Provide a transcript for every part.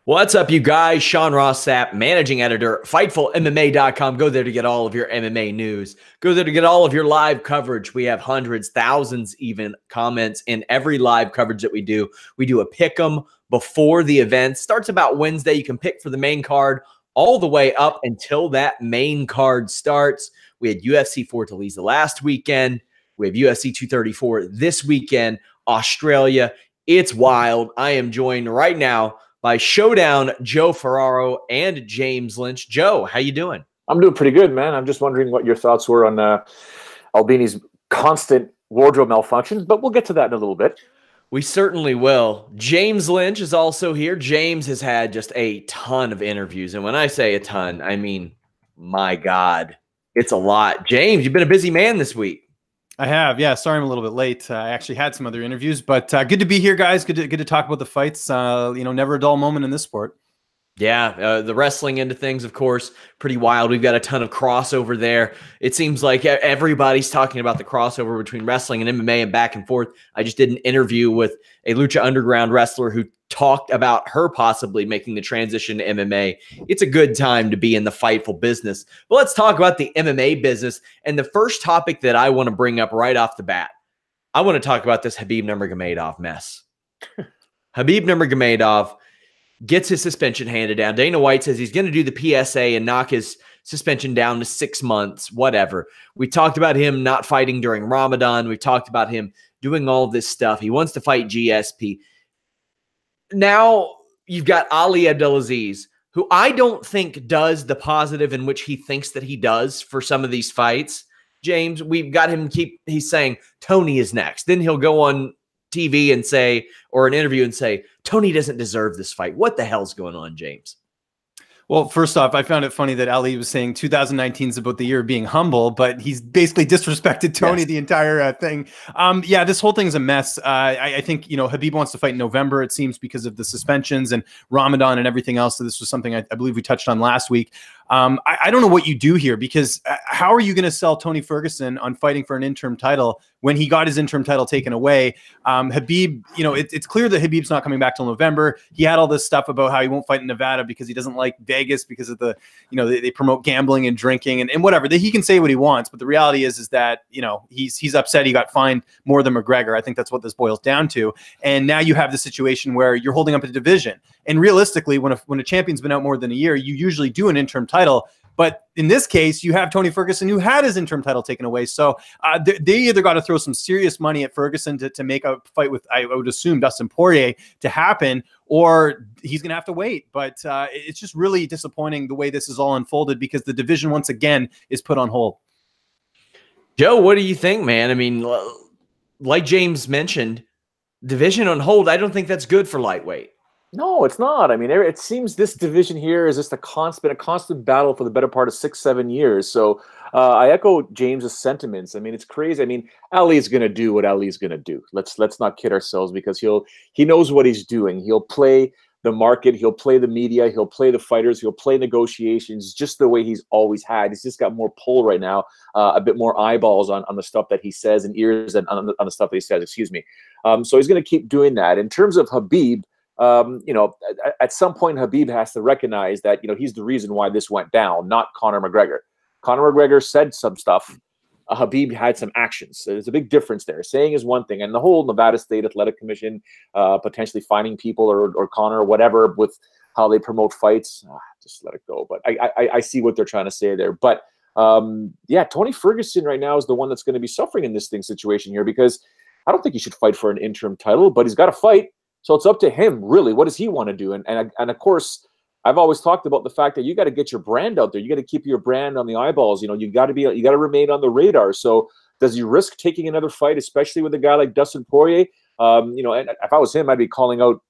What's up, you guys? Ross Sapp, managing editor, FightfulMMA.com. Go there to get all of your MMA news. Go there to get all of your live coverage. We have hundreds, thousands, even comments in every live coverage that we do. We do a pick 'em before the event. Starts about Wednesday. You can pick for the main card all the way up until that main card starts. We had UFC Fortaleza last weekend. We have UFC 234 this weekend, Australia. It's wild. I am joined right now by Showdown Joe Ferraro and James Lynch. Joe, how you doing? I'm doing pretty good, man. I'm just wondering what your thoughts were on Albini's constant wardrobe malfunctions, but we'll get to that in a little bit. We certainly will. James Lynch is also here. James has had just a ton of interviews. And when I say a ton, I mean, my God, it's a lot. James, you've been a busy man this week. I have, yeah. Sorry I'm a little bit late. I actually had some other interviews, but good to be here, guys. Good to talk about the fights. Never a dull moment in this sport. Yeah, the wrestling end of things, of course, pretty wild. We've got a ton of crossover there. It seems like everybody's talking about the crossover between wrestling and MMA and back and forth. I just did an interview with a Lucha Underground wrestler who talked about her possibly making the transition to MMA. It's a good time to be in the Fightful business. But let's talk about the MMA business. And the first topic that I want to bring up right off the bat, I want to talk about this Khabib Nurmagomedov mess. Khabib Nurmagomedov gets his suspension handed down. Dana White says he's going to do the PSA and knock his suspension down to 6 months, whatever. We talked about him not fighting during Ramadan. We talked about him doing all this stuff. He wants to fight GSP. Now you've got Ali Abdelaziz, who I don't think does the positive in which he thinks that he does for some of these fights. James, we've got him he's saying Tony is next. Then he'll go on TV and say, or an interview and say, Tony doesn't deserve this fight. What the hell's going on, James? Well, first off, I found it funny that Ali was saying 2019 is about the year of being humble, but he's basically disrespected Tony the entire thing. Yeah, this whole thing is a mess. I think, Khabib wants to fight in November, it seems, because of the suspensions and Ramadan and everything else. So this was something I believe we touched on last week. I don't know what you do here, because how are you going to sell Tony Ferguson on fighting for an interim title when he got his interim title taken away? Khabib, it's clear that Khabib's not coming back till November. He had all this stuff about how he won't fight in Nevada because he doesn't like Vegas because of the, they promote gambling and drinking and whatever. He can say what he wants, but the reality is that, he's upset he got fined more than McGregor. I think that's what this boils down to. And now you have the situation where you're holding up a division. And realistically, when a champion's been out more than a year, you usually do an interim title. But in this case, you have Tony Ferguson, who had his interim title taken away. So they either got to throw some serious money at Ferguson to make a fight with, I would assume, Dustin Poirier to happen, or he's going to have to wait. But it's just really disappointing the way this is all unfolded, because the division, once again, is put on hold. Joe, what do you think, man? I mean, like James mentioned, division on hold, I don't think that's good for lightweight. No, it's not. I mean, it seems this division here is just a constant battle for the better part of 6-7 years. So I echo James's sentiments. I mean, it's crazy. I mean, Ali is going to do what Ali's going to do. Let's not kid ourselves, because he knows what he's doing. He'll play the market, he'll play the media, he'll play the fighters, he'll play negotiations, just the way he's always had. He's just got more pull right now, a bit more eyeballs on the stuff that he says, and ears on the stuff that he says. Excuse me. So he's going to keep doing that. In terms of Khabib, at some point, Khabib has to recognize that, he's the reason why this went down, not Conor McGregor. Conor McGregor said some stuff. Khabib had some actions. So there's a big difference there. Saying is one thing, and the whole Nevada State Athletic Commission potentially fining people or Conor or whatever with how they promote fights, just let it go. But I see what they're trying to say there. But yeah, Tony Ferguson right now is the one that's going to be suffering in this situation here, because I don't think he should fight for an interim title, but he's got to fight. So it's up to him, really. What does he want to do? And of course, I've always talked about the fact that you got to get your brand out there. You got to keep your brand on the eyeballs. You got to remain on the radar. So does he risk taking another fight, especially with a guy like Dustin Poirier? And if I was him, I'd be calling out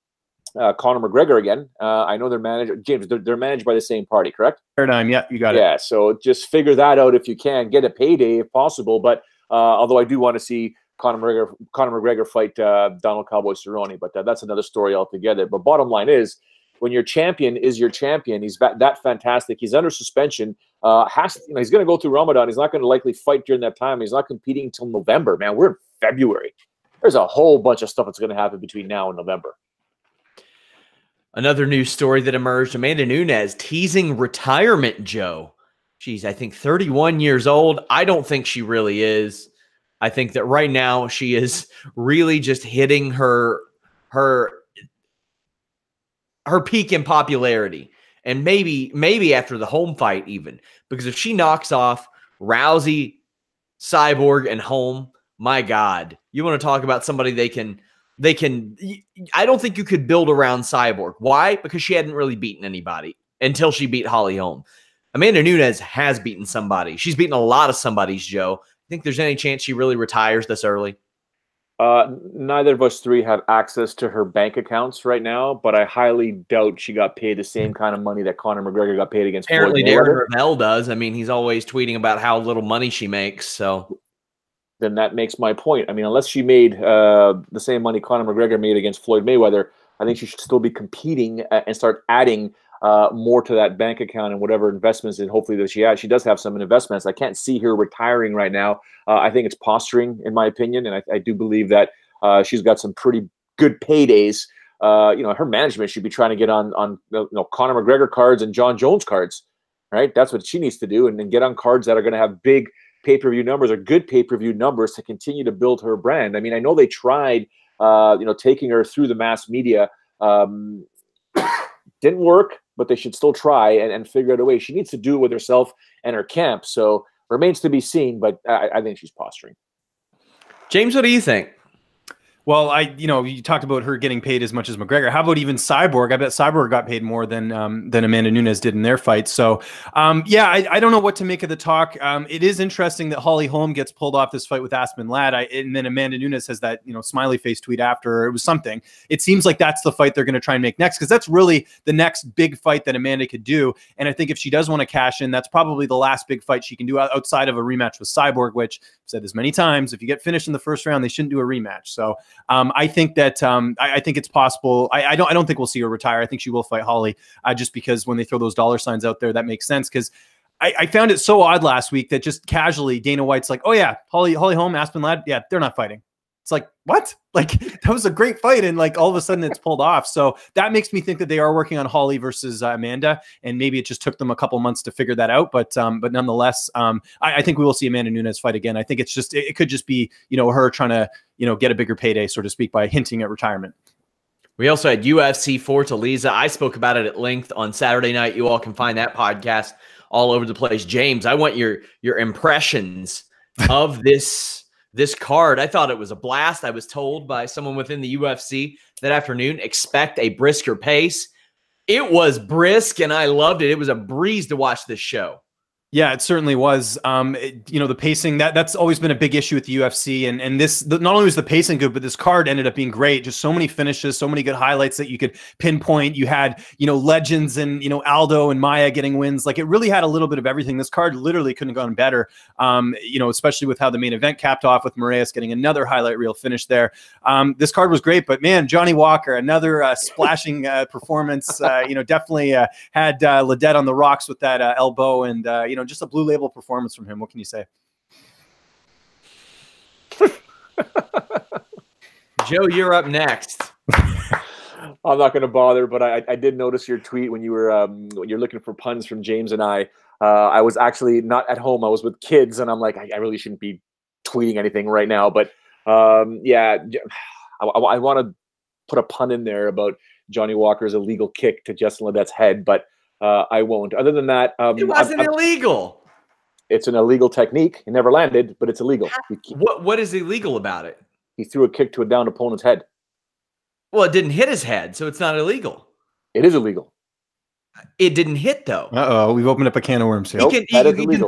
Conor McGregor again. I know they're managed, James. They're managed by the same party, correct? Paradigm, yeah, you got it. Yeah, so just figure that out if you can. Get a payday if possible. But although I do want to see Conor McGregor fight Donald Cowboy Cerrone, but that's another story altogether. But bottom line is, when your champion is your champion, he's that fantastic. He's under suspension. He's going to go through Ramadan. He's not going to likely fight during that time. He's not competing until November. Man, we're in February. There's a whole bunch of stuff that's going to happen between now and November. Another news story that emerged, Amanda Nunes teasing retirement, Joe. She's, I think, 31 years old. I don't think she really is. I think that right now she is really just hitting her peak in popularity. And maybe after the home fight even. Because if she knocks off Rousey, Cyborg, and Holm, my God, you want to talk about somebody they can I don't think you could build around Cyborg. Why? Because she hadn't really beaten anybody until she beat Holly Holm. Amanda Nunes has beaten somebody. She's beaten a lot of somebody's, Joe. Think there's any chance she really retires this early? Neither of us three have access to her bank accounts right now, but I highly doubt she got paid the same kind of money that Conor McGregor got paid against Apparently Floyd Mayweather. Darren Ravel does. I mean, he's always tweeting about how little money she makes. So then that makes my point. I mean, unless she made the same money Conor McGregor made against Floyd Mayweather, I think she should still be competing and start adding more to that bank account and whatever investments, and hopefully that she has. She does have some investments. I can't see her retiring right now. I think it's posturing, in my opinion, and I do believe that she's got some pretty good paydays. Her management should be trying to get on Conor McGregor cards and John Jones cards, right? That's what she needs to do, and get on cards that are going to have big pay-per-view numbers or good pay-per-view numbers to continue to build her brand. I mean, I know they tried, taking her through the mass media. Didn't work, but they should still try and figure out a way. She needs to do it with herself and her camp. So remains to be seen, but I think she's posturing. James, what do you think? Well, you talked about her getting paid as much as McGregor. How about even Cyborg? I bet Cyborg got paid more than Amanda Nunes did in their fight. So, I don't know what to make of the talk. It is interesting that Holly Holm gets pulled off this fight with Aspen Ladd, and then Amanda Nunes has that smiley face tweet after. It was something. It seems like that's the fight they're going to try and make next, because that's really the next big fight that Amanda could do. And I think if she does want to cash in, that's probably the last big fight she can do outside of a rematch with Cyborg, which I've said this many times. If you get finished in the first round, they shouldn't do a rematch. So. I think that I think it's possible. I don't think we'll see her retire. I think she will fight Holly, just because when they throw those dollar signs out there, that makes sense. Because I found it so odd last week that just casually Dana White's like, oh yeah, Holly Holm, Aspen Ladd, yeah, they're not fighting. It's like, what? Like, that was a great fight, and like all of a sudden it's pulled off. So that makes me think that they are working on Holly versus Amanda, and maybe it just took them a couple months to figure that out. But nonetheless, I think we will see Amanda Nunes fight again. I think it's just it could just be her trying to get a bigger payday, so to speak, by hinting at retirement. We also had UFC Fortaleza. I spoke about it at length on Saturday night. You all can find that podcast all over the place. James, I want your impressions of this card. I thought it was a blast. I was told by someone within the UFC that afternoon, expect a brisker pace. It was brisk, and I loved it. It was a breeze to watch this show. Yeah, it certainly was. The pacing, that's always been a big issue with the UFC. And this, not only was the pacing good, but this card ended up being great. Just so many finishes, so many good highlights that you could pinpoint. You had, legends and, Aldo and Maya getting wins. Like, it really had a little bit of everything. This card literally couldn't have gone better, especially with how the main event capped off with Moraes getting another highlight reel finish there. This card was great, but man, Johnny Walker, another splashing performance, definitely had Ledet on the rocks with that elbow, and, just a blue label performance from him. What can you say? Joe, you're up next. I'm not going to bother, but I did notice your tweet when you were when you're looking for puns from James and I. I was actually not at home. I was with kids, and I'm like, I really shouldn't be tweeting anything right now. But I want to put a pun in there about Johnny Walker's illegal kick to Justin Ledet's head, but I won't. Other than that, it wasn't illegal. It's an illegal technique. It never landed, but it's illegal. What is illegal about it? He threw a kick to a downed opponent's head. Well, it didn't hit his head, so it's not illegal. It is illegal. It didn't hit, though. Uh-oh, we've opened up a can of worms here. You can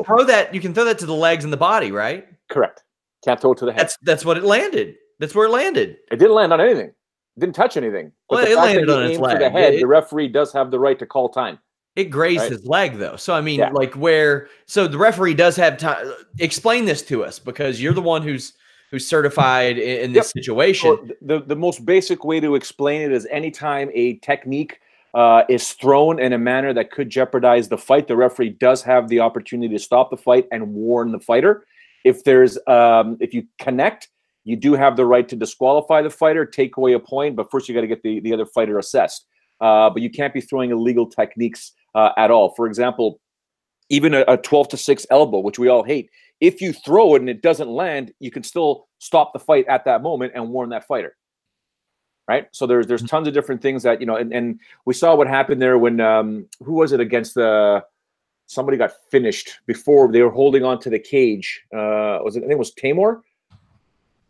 throw that to the legs and the body, right? Correct. Can't throw it to the head. That's what it landed. That's where it landed. It didn't land on anything. It didn't touch anything. But it landed on its leg. For the head, the referee does have the right to call time. It grazed his leg, though. So, I mean, so the referee does have time. Explain this to us, because you're the one who's certified in this situation. Well, the most basic way to explain it is anytime a technique is thrown in a manner that could jeopardize the fight, the referee does have the opportunity to stop the fight and warn the fighter. If you connect, you do have the right to disqualify the fighter, take away a point, but first you got to get the other fighter assessed. but you can't be throwing illegal techniques at all. For example, even a 12-6 elbow, which we all hate. If you throw it and it doesn't land, you can still stop the fight at that moment and warn that fighter. Right. So there's tons of different things that, and we saw what happened there when who was it against somebody got finished before they were holding on to the cage. I think it was Tamor.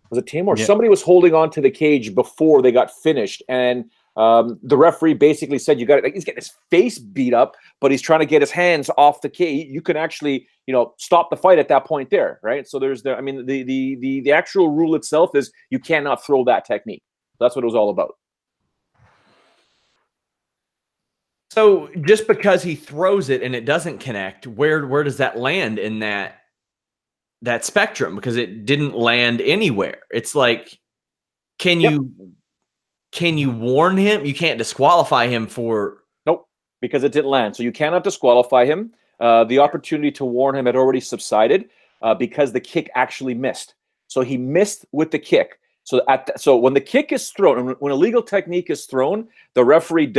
Was it Tamor? Yeah. Somebody was holding on to the cage before they got finished, and the referee basically said, "You got it." Like, he's getting his face beat up, but he's trying to get his hands off the cage. You can actually, stop the fight at that point there, right? So there's the actual rule itself is you cannot throw that technique. That's what it was all about. So just because he throws it and it doesn't connect, where does that land in that spectrum? Because it didn't land anywhere. It's like, can you warn him? You can't disqualify him for... Nope, because it didn't land. So you cannot disqualify him. The opportunity to warn him had already subsided because the kick actually missed. So he missed with the kick. So when the kick is thrown, when a legal technique is thrown, the referee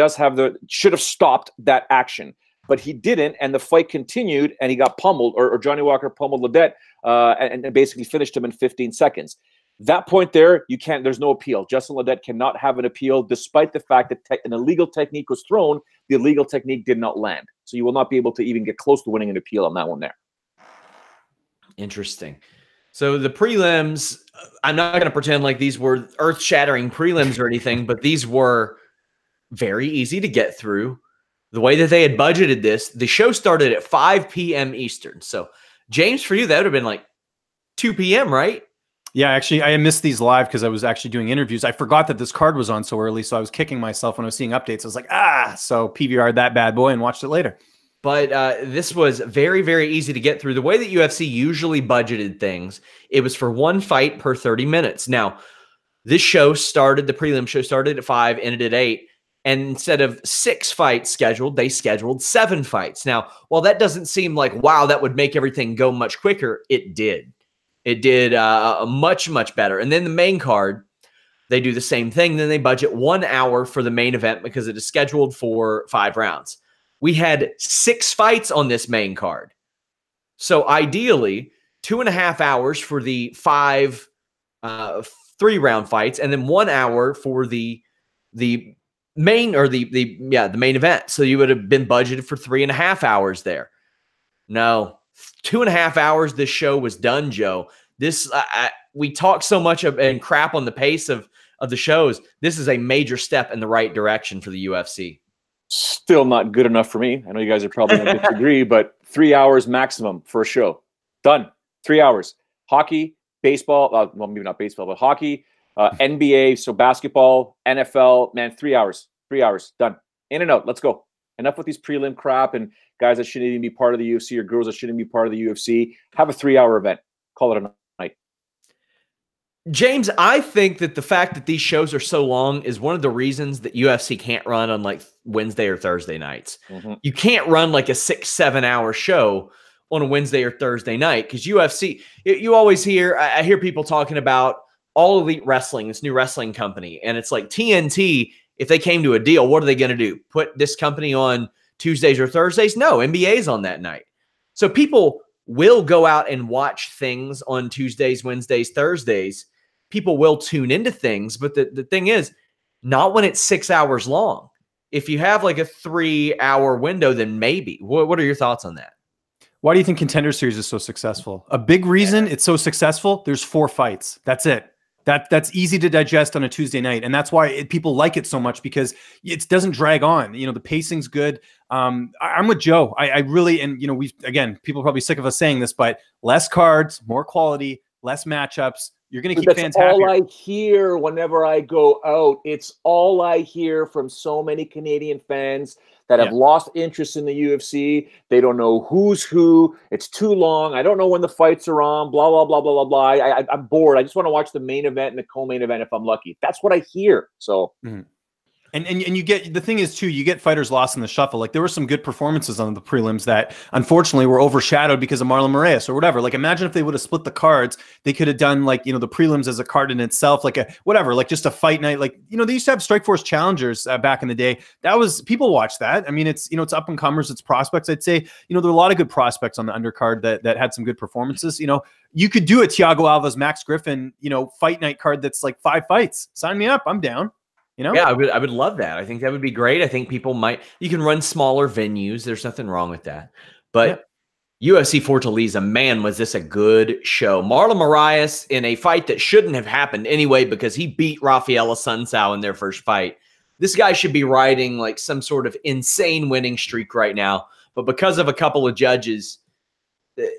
should have stopped that action, but he didn't, and the fight continued, and he got pummeled, or Johnny Walker pummeled Ledet, and basically finished him in 15 seconds. That point there, there's no appeal. Justin Ledet cannot have an appeal, despite the fact that an illegal technique was thrown. The illegal technique did not land, so you will not be able to even get close to winning an appeal on that one there. Interesting. So the prelims, I'm not going to pretend like these were earth-shattering prelims or anything, but these were very easy to get through. The way that they had budgeted this, the show started at 5 p.m. Eastern. So, James, for you, that would have been like 2 p.m., right? Yeah, actually, I missed these live because I was actually doing interviews. I forgot that this card was on so early, so I was kicking myself when I was seeing updates. I was like, so PVR'd that bad boy and watched it later. But this was very, very easy to get through. The way that UFC usually budgeted things, it was for one fight per 30 minutes. Now, the prelim show started at 5, ended at 8. And instead of 6 fights scheduled, they scheduled 7 fights. Now, while that doesn't seem like, wow, that would make everything go much quicker, it did. It did much, much better. And then the main card, they do the same thing. Then they budget 1 hour for the main event because it is scheduled for 5 rounds. We had 6 fights on this main card. So ideally, 2.5 hours for the 5 3-round fights, and then 1 hour for the main event. So you would have been budgeted for 3.5 hours there. No, 2.5 hours. This show was done, Joe. We talk so much and crap on the pace of the shows. This is a major step in the right direction for the UFC. Still not good enough for me. I know you guys are probably going to disagree, but 3 hours maximum for a show. Done. 3 hours. Hockey, baseball, well, maybe not baseball, but hockey, NBA, so basketball, NFL, man, 3 hours. 3 hours. Done. In and out. Let's go. Enough with these prelim crap and guys that shouldn't even be part of the UFC or girls that shouldn't be part of the UFC. Have a 3-hour event. Call it a night. James, I think that the fact that these shows are so long is one of the reasons that UFC can't run on like Wednesday or Thursday nights. Mm-hmm. You can't run like a 6-7 hour show on a Wednesday or Thursday night because UFC, you always I hear people talking about All Elite Wrestling, this new wrestling company. And it's like TNT, if they came to a deal, what are they going to do? Put this company on Tuesdays or Thursdays? No, NBA's on that night. So people will go out and watch things on Tuesdays, Wednesdays, Thursdays. People will tune into things, but the thing is, not when it's 6 hours long. If you have like a 3-hour window, then maybe. What are your thoughts on that? Why do you think Contender Series is so successful? A big reason it's so successful, there's 4 fights. That's it. That's easy to digest on a Tuesday night. And that's why people like it so much, because it doesn't drag on. The pacing's good. I'm with Joe. I really, and people are probably sick of us saying this, but less cards, more quality, less matchups. You're going to keep fans happy. That's all I hear whenever I go out. It's all I hear from so many Canadian fans that have lost interest in the UFC. They don't know who's who. It's too long. I don't know when the fights are on, blah, blah, blah, blah, blah, blah. I'm bored. I just want to watch the main event and the co-main event if I'm lucky. That's what I hear. So, And you get, the thing is too, you get fighters lost in the shuffle. Like there were some good performances on the prelims that unfortunately were overshadowed because of Marlon Moraes or whatever. Like imagine if they would have split the cards, they could have done like, the prelims as a card in itself, like a whatever, like just a fight night. Like, they used to have Strikeforce challengers back in the day. That was, people watch that. I mean, it's, it's up and comers, it's prospects. I'd say, there are a lot of good prospects on the undercard that had some good performances. You could do a Thiago Alves, Max Griffin, fight night card that's like 5 fights. Sign me up. I'm down. Yeah, I would love that. I think that would be great. I think people you can run smaller venues. There's nothing wrong with that. But UFC Fortaleza, man, was this a good show. Marlon Moraes in a fight that shouldn't have happened anyway because he beat Rafael Assunção in their first fight. This guy should be riding like some sort of insane winning streak right now. But because of a couple of judges,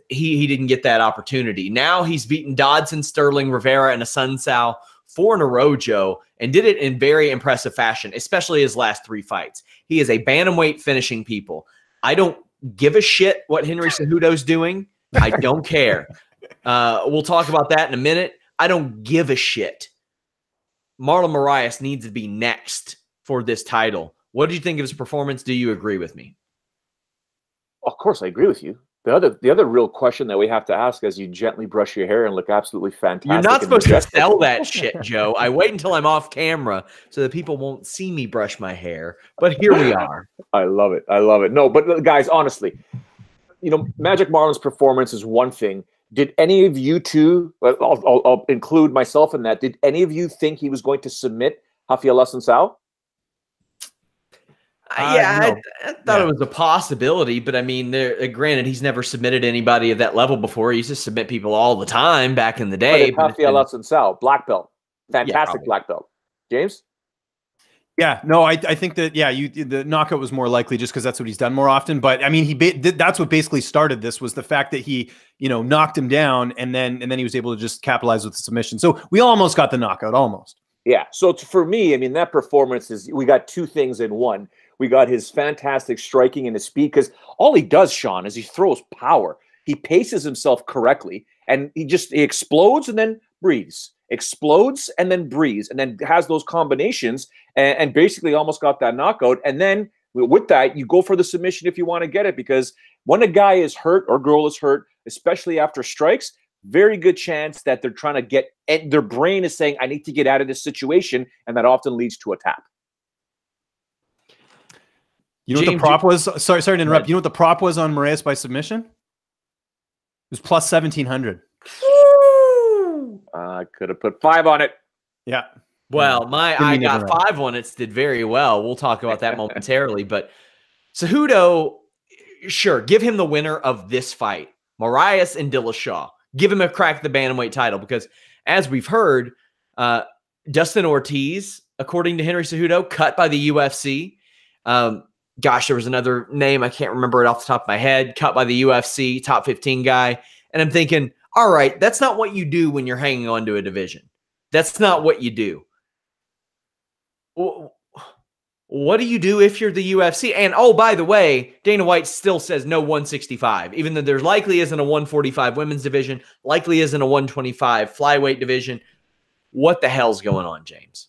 he didn't get that opportunity. Now he's beaten Dodson, Sterling, Rivera, and Assunção 4 in a row, Joe, and did it in very impressive fashion, especially his last 3 fights. He is a bantamweight finishing people. I don't give a shit what Henry Cejudo's doing. I don't care. We'll talk about that in a minute. I don't give a shit. Marlon Moraes needs to be next for this title. What did you think of his performance? Do you agree with me? Of course, I agree with you. The other real question that we have to ask as you gently brush your hair and look absolutely fantastic. You're not supposed to sell that shit, Joe. I wait until I'm off camera so that people won't see me brush my hair. But here we are. I love it. I love it. No, but guys, honestly, Magic Marlon's performance is one thing. Did any of you two, I'll include myself in that, did any of you think he was going to submit Rafael Assunção? Yeah, I thought it was a possibility, but I mean, granted, he's never submitted anybody at that level before. He used to submit people all the time back in the day. Rafael Assunção, black belt, fantastic black belt. James? Yeah, no, I think that the knockout was more likely just because that's what he's done more often. But I mean, that's what basically started this, was the fact that he knocked him down and then he was able to just capitalize with the submission. So we almost got the knockout, almost. Yeah. So for me, I mean, that performance we got 2 things in one. We got his fantastic striking and his speed, because all he does, Sean, is he throws power. He paces himself correctly, and he explodes and then breathes, explodes and then breathes, and then has those combinations and basically almost got that knockout. And then with that, you go for the submission if you want to get it, because when a guy is hurt or girl is hurt, especially after strikes, very good chance that they're trying to get, their brain is saying, I need to get out of this situation, and that often leads to a tap. You know what the prop was? Sorry to interrupt. You know what the prop was on Moraes by submission? It was plus 1,700. I could have put 5 on it. Yeah. Well, I got 5 on it. Did very well. We'll talk about that momentarily. But Cejudo, sure, give him the winner of this fight, Moraes and Dillashaw. Give him a crack at the bantamweight title, because as we've heard, Dustin Ortiz, according to Henry Cejudo, cut by the UFC. Gosh, there was another name. I can't remember it off the top of my head. Cut by the UFC, top 15 guy. And I'm thinking, all right, that's not what you do when you're hanging on to a division. That's not what you do. What do you do if you're the UFC? And, oh, by the way, Dana White still says no 165, even though there likely isn't a 145 women's division, likely isn't a 125 flyweight division. What the hell's going on, James?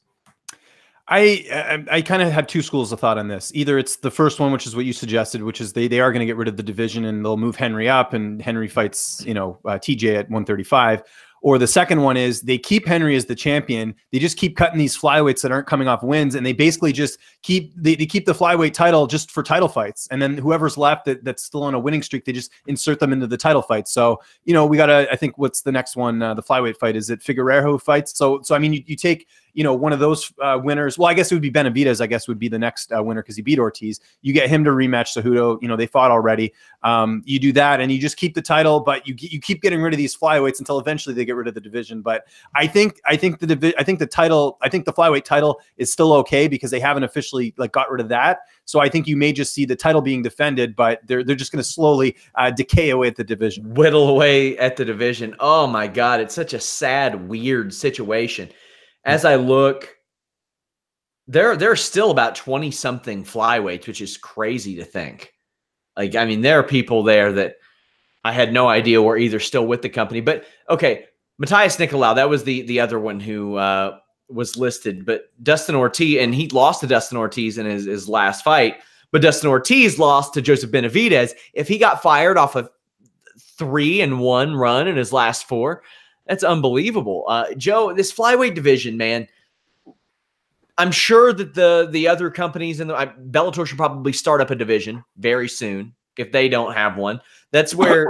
I kind of have 2 schools of thought on this. Either it's the first one, which is what you suggested, which is they are going to get rid of the division and they'll move Henry up, and Henry fights, TJ at 135. Or the second one is they keep Henry as the champion. They just keep cutting these flyweights that aren't coming off wins, and they basically just keep they keep the flyweight title just for title fights. And then whoever's left that's still on a winning streak, they just insert them into the title fight. So, we got to, I think, what's the next one? The flyweight fight, is it Figueiredo fights? So I mean, you take, one of those winners. Well, I guess it would be Benavidez, I guess, would be the next winner, because he beat Ortiz. You get him to rematch Cejudo. They fought already. You do that, and you just keep the title, but you keep getting rid of these flyweights until eventually they get rid of the division. But I think the flyweight title is still okay, because they haven't officially got rid of that. So I think you may just see the title being defended, but they're just going to slowly decay away at the division, whittle away at the division. Oh my God, it's such a sad, weird situation. As I look, there are still about 20-something flyweights, which is crazy to think. I mean, there are people there that I had no idea were either still with the company. But, okay, Matthias Nicolau, that was the other one who was listed, but Dustin Ortiz, and he lost to Dustin Ortiz in his last fight, but Dustin Ortiz lost to Joseph Benavidez. If he got fired off a 3-1 run in his last 4, that's unbelievable. Joe, this flyweight division, man, I'm sure that the other companies in Bellator should probably start up a division very soon if they don't have one. That's where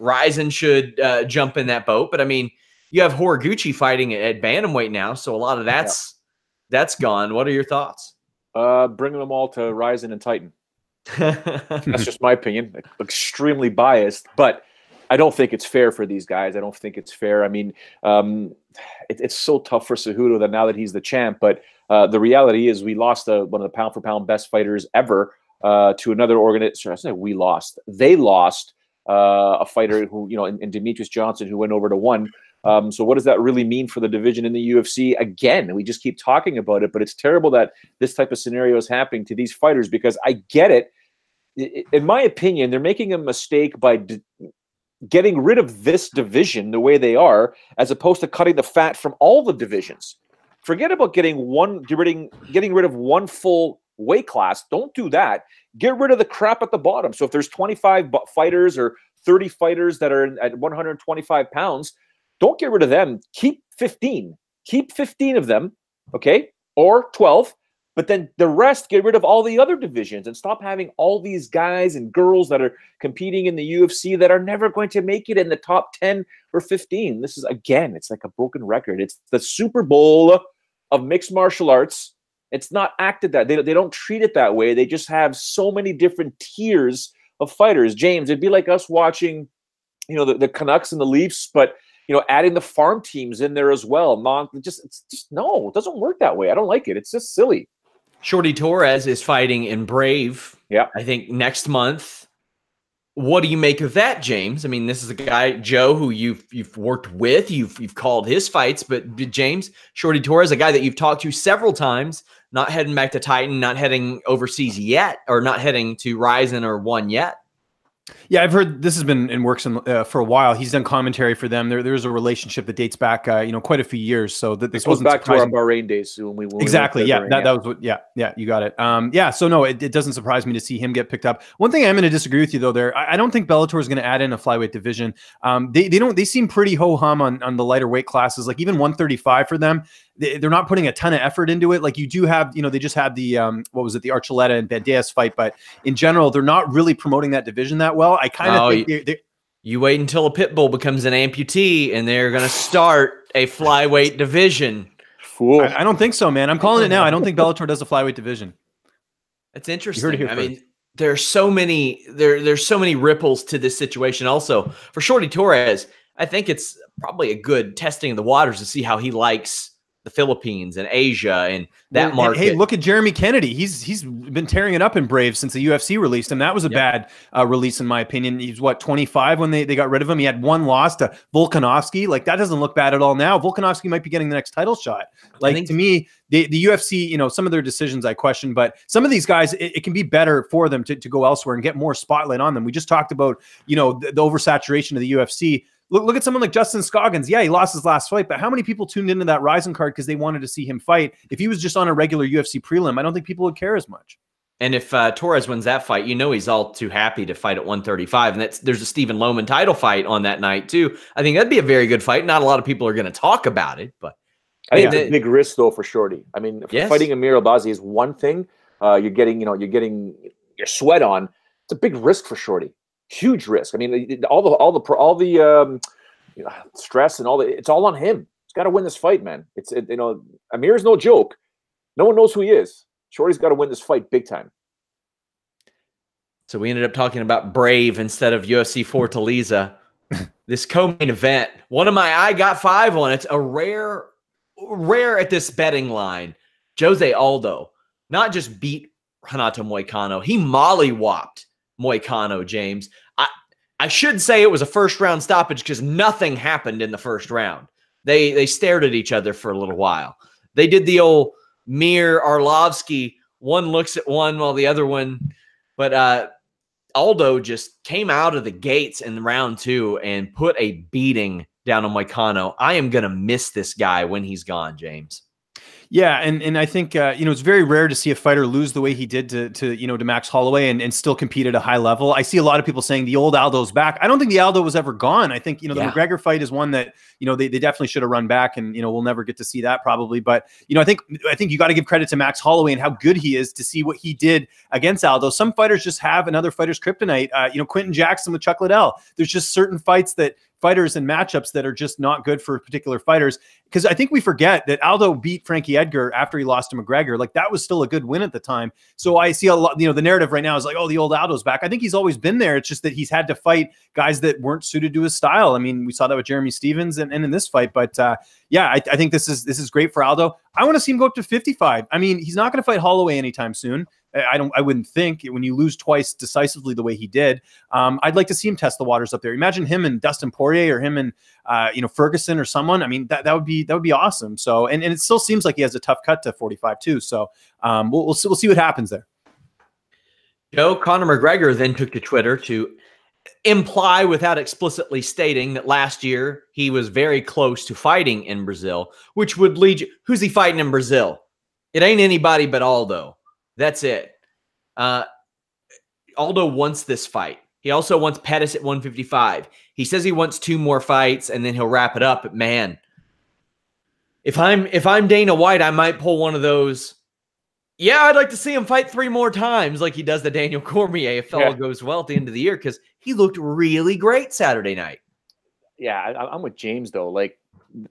Ryzen should jump in that boat. But I mean, you have Horiguchi fighting at bantamweight now, so a lot of that's gone. What are your thoughts? Bringing them all to Ryzen and Titan. That's just my opinion. Extremely biased, but I don't think it's fair for these guys. I don't think it's fair. I mean, it's so tough for Cejudo that now that he's the champ, but the reality is we lost one of the pound-for-pound best fighters ever to another organization. I say we lost. They lost a fighter who, in Demetrius Johnson, who went over to 1. So what does that really mean for the division in the UFC? Again, we just keep talking about it, but it's terrible that this type of scenario is happening to these fighters, because I get it. In my opinion, they're making a mistake by getting rid of this division the way they are, as opposed to cutting the fat from all the divisions. Forget about getting rid of one full weight class. Don't do that. Get rid of the crap at the bottom. So if there's 25 fighters or 30 fighters that are at 125 pounds, don't get rid of them. Keep 15. Keep 15 of them, okay? Or 12. But then the rest, get rid of all the other divisions and stop having all these guys and girls that are competing in the UFC that are never going to make it in the top 10 or 15. This is, again, it's like a broken record. It's the Super Bowl of mixed martial arts. It's not acted that. They don't treat it that way. They just have so many different tiers of fighters. James, it'd be like us watching, the Canucks and the Leafs, but adding the farm teams in there as well. It's just no, it doesn't work that way. I don't like it. It's just silly. Shorty Torres is fighting in Brave. Yeah, I think next month. What do you make of that, James? I mean, this is a guy, Joe, who you've worked with. You've called his fights, but James, Shorty Torres, a guy that you've talked to several times, not heading back to Titan, not heading overseas yet, or not heading to Ryzen or 1 yet. Yeah, I've heard this has been in works for a while. He's done commentary for them. There's a relationship that dates back, quite a few years. So that this wasn't back surprising. To our Bahrain days. When we exactly. Yeah, that was what. Yeah, you got it. Yeah. So no, it doesn't surprise me to see him get picked up. One thing I'm going to disagree with you though. I don't think Bellator is going to add in a flyweight division. They seem pretty ho hum on the lighter weight classes. Like even 135 for them. They're not putting a ton of effort into it. Like you do have, they just had the what was it, the Archuleta and Banderas fight, but in general, they're not really promoting that division that well. I kind of think you wait until a pit bull becomes an amputee, and they're going to start a flyweight division. Fool. I don't think so, man. I'm calling it now. I don't think Bellator does a flyweight division. That's interesting. I mean, there's so many there's so many ripples to this situation. Also, for Shorty Torres, I think it's probably a good testing of the waters to see how he likes the Philippines and Asia and that market. Hey, look at Jeremy Kennedy. He's been tearing it up in Brave since the UFC released him. That was a bad release, in my opinion. He's 25 when they got rid of him. He had 1 loss to Volkanovski. Like that doesn't look bad at all now. Volkanovski might be getting the next title shot. Like to me, the UFC, some of their decisions I question, but some of these guys, it can be better for them to go elsewhere and get more spotlight on them. We just talked about, the oversaturation of the UFC. Look at someone like Justin Scoggins. Yeah, he lost his last fight, but how many people tuned into that Ryzen card because they wanted to see him fight? If he was just on a regular UFC prelim, I don't think people would care as much. And if Torres wins that fight, he's all too happy to fight at 135. And there's a Stephen Lohman title fight on that night too. I think that'd be a very good fight. Not a lot of people are going to talk about it, but I think it's a big risk though for Shorty. I mean, fighting Amir Albazi is one thing. You're getting your sweat on. It's a big risk for Shorty. Huge risk. I mean, all the stress and it's all on him. He's got to win this fight, man. Amir's no joke. No one knows who he is. Shorty's got to win this fight big time. So we ended up talking about Brave instead of UFC Fortaleza. This co-main event. I got 5 on. It's a rare at this betting line. Jose Aldo not just beat Renato Moicano. He mollywopped Moicano, James. I should say it was a first-round stoppage because nothing happened in the first round. They stared at each other for a little while. They did the old Mir Arlovsky, one looks at one while the other one. But Aldo just came out of the gates in round 2 and put a beating down on Moicano. I am going to miss this guy when he's gone, James. Yeah, and I think it's very rare to see a fighter lose the way he did to Max Holloway and still compete at a high level. I see a lot of people saying the old Aldo's back. I don't think the Aldo was ever gone. I think the McGregor fight is one that they definitely should have run back, and we'll never get to see that probably. But I think you got to give credit to Max Holloway and how good he is to see what he did against Aldo. Some fighters just have another fighter's kryptonite. Quentin Jackson with Chuck Liddell. There's just certain fighters and matchups that are just not good for particular fighters. Because I think we forget that Aldo beat Frankie Edgar after he lost to McGregor. Like, that was still a good win at the time. So I see a lot, the narrative right now is like, oh, the old Aldo's back. I think he's always been there. It's just that he's had to fight guys that weren't suited to his style. I mean, we saw that with Jeremy Stevens and in this fight. But I think this is great for Aldo. I want to see him go up to 55. I mean, he's not going to fight Holloway anytime soon. I wouldn't think, when you lose twice decisively the way he did. I'd like to see him test the waters up there. Imagine him and Dustin Poirier, or him and Ferguson or someone. I mean, that would be awesome. So and it still seems like he has a tough cut to 45 too. So we'll see what happens there. Joe, Conor McGregor then took to Twitter to imply, without explicitly stating, that last year he was very close to fighting in Brazil, which would lead you. Who's he fighting in Brazil? It ain't anybody but Aldo. That's it. Aldo wants this fight. He also wants Pettis at 155. He says he wants 2 more fights and then he'll wrap it up. But man, if I'm Dana White, I might pull one of those. Yeah, I'd like to see him fight 3 more times like he does the Daniel Cormier if all goes well at the end of the year, because he looked really great Saturday night. Yeah, I'm with James though. Like,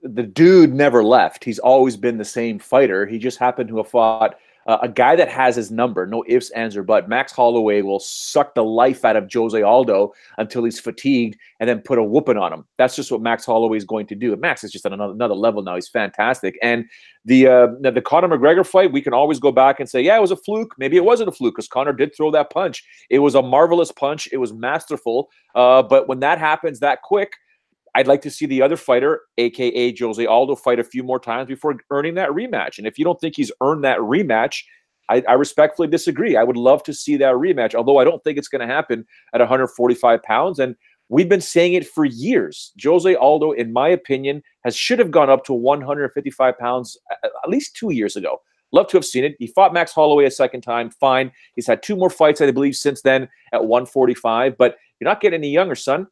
the dude never left. He's always been the same fighter. He just happened to have fought a guy that has his number, no ifs, ands, or buts. Max Holloway will suck the life out of Jose Aldo until he's fatigued and then put a whooping on him. That's just what Max Holloway is going to do. Max is just on another level now. He's fantastic. And the Conor McGregor fight, we can always go back and say, yeah, it was a fluke. Maybe it wasn't a fluke because Conor did throw that punch. It was a marvelous punch. It was masterful. But when that happens that quick, I'd like to see the other fighter, a.k.a. Jose Aldo, fight a few more times before earning that rematch. And if you don't think he's earned that rematch, I respectfully disagree. I would love to see that rematch, although I don't think it's going to happen at 145 pounds. And we've been saying it for years. Jose Aldo, in my opinion, should have gone up to 155 pounds at least 2 years ago. Love to have seen it. He fought Max Holloway a second time. Fine. He's had 2 more fights, I believe, since then at 145. But you're not getting any younger, son.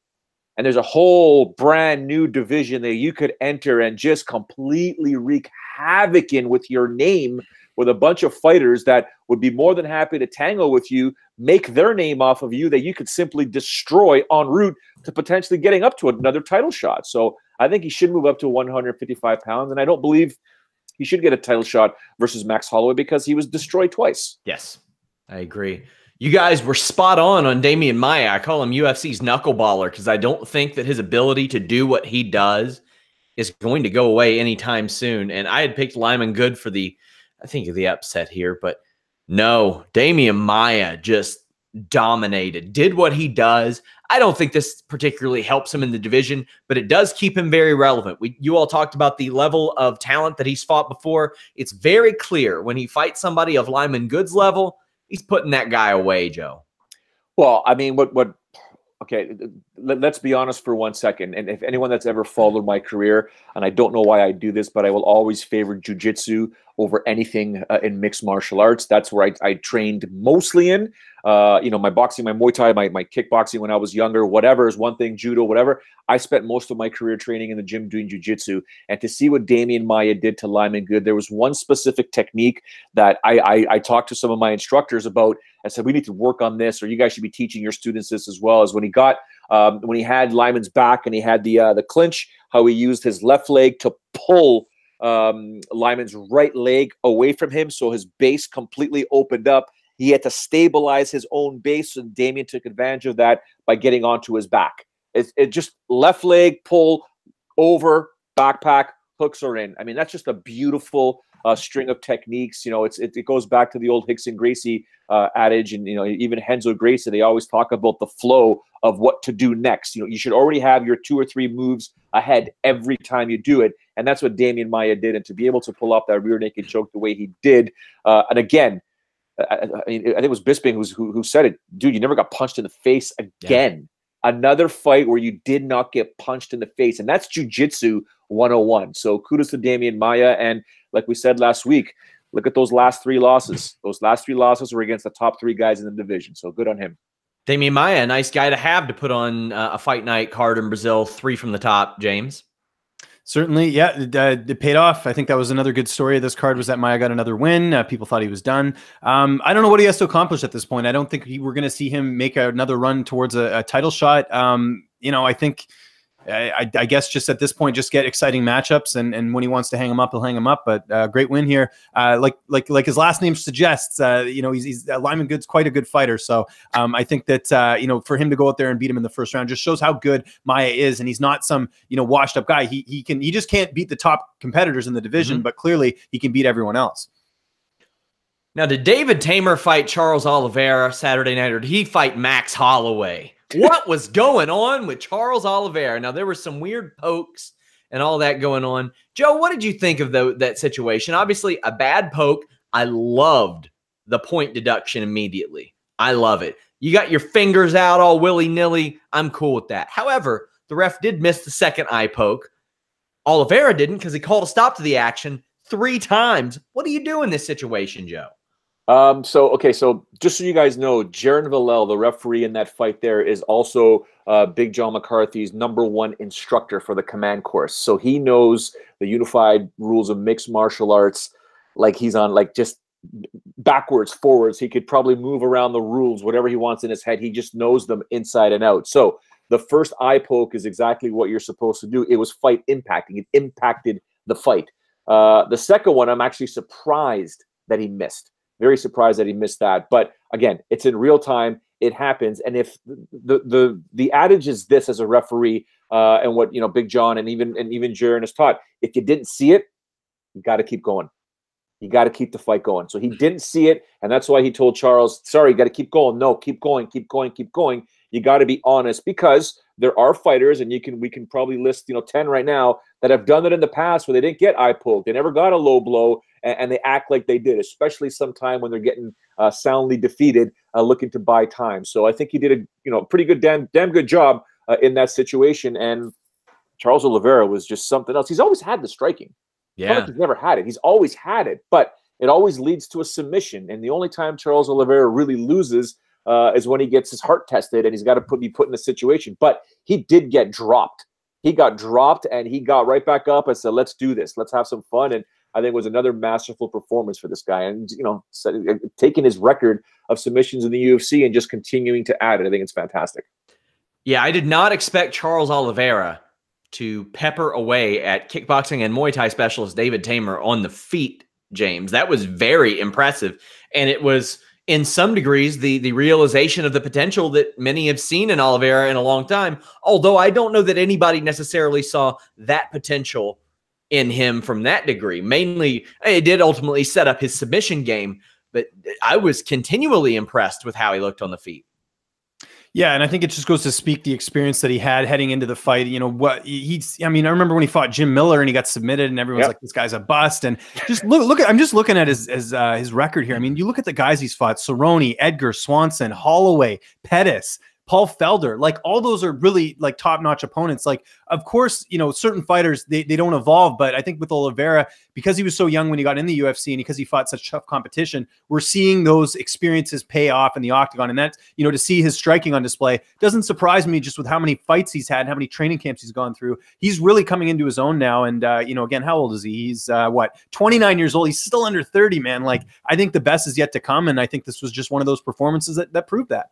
And there's a whole brand new division that you could enter and just completely wreak havoc in with your name, with a bunch of fighters that would be more than happy to tango with you, make their name off of you, that you could simply destroy en route to potentially getting up to another title shot. So I think he should move up to 155 pounds. And I don't believe he should get a title shot versus Max Holloway because he was destroyed twice. Yes, I agree. You guys were spot on Damian Maia. I call him UFC's knuckleballer because I don't think that his ability to do what he does is going to go away anytime soon. And I had picked Lyman Good for the upset here, but no, Damian Maia just dominated, did what he does. I don't think this particularly helps him in the division, but it does keep him very relevant. You all talked about the level of talent that he's fought before. It's very clear when he fights somebody of Lyman Good's level, he's putting that guy away, Joe. Well, I mean, okay, let's be honest for 1 second. And if anyone that's ever followed my career, and I don't know why I do this, but I will always favor jiu-jitsu over anything in mixed martial arts. That's where I trained mostly in. My boxing, my Muay Thai, my kickboxing when I was younger, whatever is one thing, judo, whatever. I spent most of my career training in the gym doing jiu-jitsu. And to see what Damian Maia did to Lyman Good, there was one specific technique that I talked to some of my instructors about. I said, we need to work on this, or you guys should be teaching your students this as well. As when he had Lyman's back and he had the clinch, how he used his left leg to pull Lyman's right leg away from him, so his base completely opened up. He had to stabilize his own base, and Damian took advantage of that by getting onto his back. It just left leg pull over, backpack, hooks are in. I mean, that's just a beautiful string of techniques. It goes back to the old Hickson Gracie adage, and even Renzo Gracie. They always talk about the flow of what to do next. You should already have your 2 or 3 moves ahead every time you do it, and that's what Damian Maia did. And to be able to pull off that rear naked choke the way he did, and again, I think it was Bisping who said it. Dude, you never got punched in the face again. Another fight where you did not get punched in the face, and that's jiu-jitsu 101. So kudos to Damian Maia. And like we said last week, look at those last 3 losses. Those last 3 losses were against the top 3 guys in the division. So good on him. Damian Maia, a nice guy to have to put on a fight night card in Brazil, 3 from the top, James. Certainly, yeah, it paid off. I think that was another good story of this card, was that Maia got another win. People thought he was done. I don't know what he has to accomplish at this point. I don't think we're going to see him make another run towards a title shot. I think, I guess just at this point, just get exciting matchups, and when he wants to hang him up, he'll hang him up. But great win here. Like his last name suggests, he's Lyman Good's quite a good fighter. So I think that for him to go out there and beat him in the first round just shows how good Maia is, and he's not some washed up guy. He just can't beat the top competitors in the division, but clearly he can beat everyone else. Now, did David Tamer fight Charles Oliveira Saturday night, or did he fight Max Holloway? What was going on with Charles Oliveira? Now, there were some weird pokes and all that going on. Joe, what did you think of that situation? Obviously, a bad poke. I loved the point deduction immediately. I love it. You got your fingers out all willy-nilly. I'm cool with that. However, the ref did miss the second eye poke. Oliveira didn't, because he called a stop to the action 3 times. What do you do in this situation, Joe? So just so you guys know, Jaron Villel, the referee in that fight there, is also Big John McCarthy's #1 instructor for the command course. So he knows the unified rules of mixed martial arts like he's on, like, just backwards, forwards. He could probably move around the rules, whatever he wants in his head. He just knows them inside and out. So the first eye poke is exactly what you're supposed to do. It was fight impacting. It impacted the fight. The second one, I'm actually surprised that he missed. Very surprised that he missed that. But again, it's in real time. It happens. And if the adage is this as a referee, and what Big John and even Jaron has taught, if you didn't see it, you got to keep going. You got to keep the fight going. So he didn't see it, and that's why he told Charles, sorry, you got to keep going. No, keep going, keep going, keep going. You got to be honest, because there are fighters, and we can probably list 10 right now that have done it in the past where they didn't get eye poked. They never got a low blow, and they act like they did, especially sometime when they're getting soundly defeated, looking to buy time. So I think he did a pretty good, damn good job in that situation. And Charles Oliveira was just something else. He's always had the striking. Yeah, he's never had it. He's always had it, but it always leads to a submission. And the only time Charles Oliveira really loses is when he gets his heart tested and he's got to be put in a situation. But he did get dropped. He got dropped and he got right back up and said, let's do this. Let's have some fun. And I think it was another masterful performance for this guy. And, taking his record of submissions in the UFC and just continuing to add it. I think it's fantastic. Yeah, I did not expect Charles Oliveira to pepper away at kickboxing and Muay Thai specialist David Tamer on the feet, James. That was very impressive. And it was, in some degrees, the realization of the potential that many have seen in Oliveira in a long time. Although I don't know that anybody necessarily saw that potential in him from that degree. Mainly, it did ultimately set up his submission game, but I was continually impressed with how he looked on the feet. Yeah, and I think it just goes to speak the experience that he had heading into the fight. I remember when he fought Jim Miller and he got submitted and everyone's like, this guy's a bust. And just look at, I'm just looking at his record here. I mean, you look at the guys he's fought: Cerrone, Edgar, Swanson, Holloway, Pettis, Paul Felder. Like, all those are really like top-notch opponents. Like, of course, certain fighters, they don't evolve, but I think with Oliveira, because he was so young when he got in the UFC and because he fought such tough competition, we're seeing those experiences pay off in the octagon. And that's, to see his striking on display doesn't surprise me, just with how many fights he's had and how many training camps he's gone through. He's really coming into his own now. And, again, how old is he? He's 29 years old. He's still under 30, man. Like, I think the best is yet to come. And I think this was just one of those performances that proved that.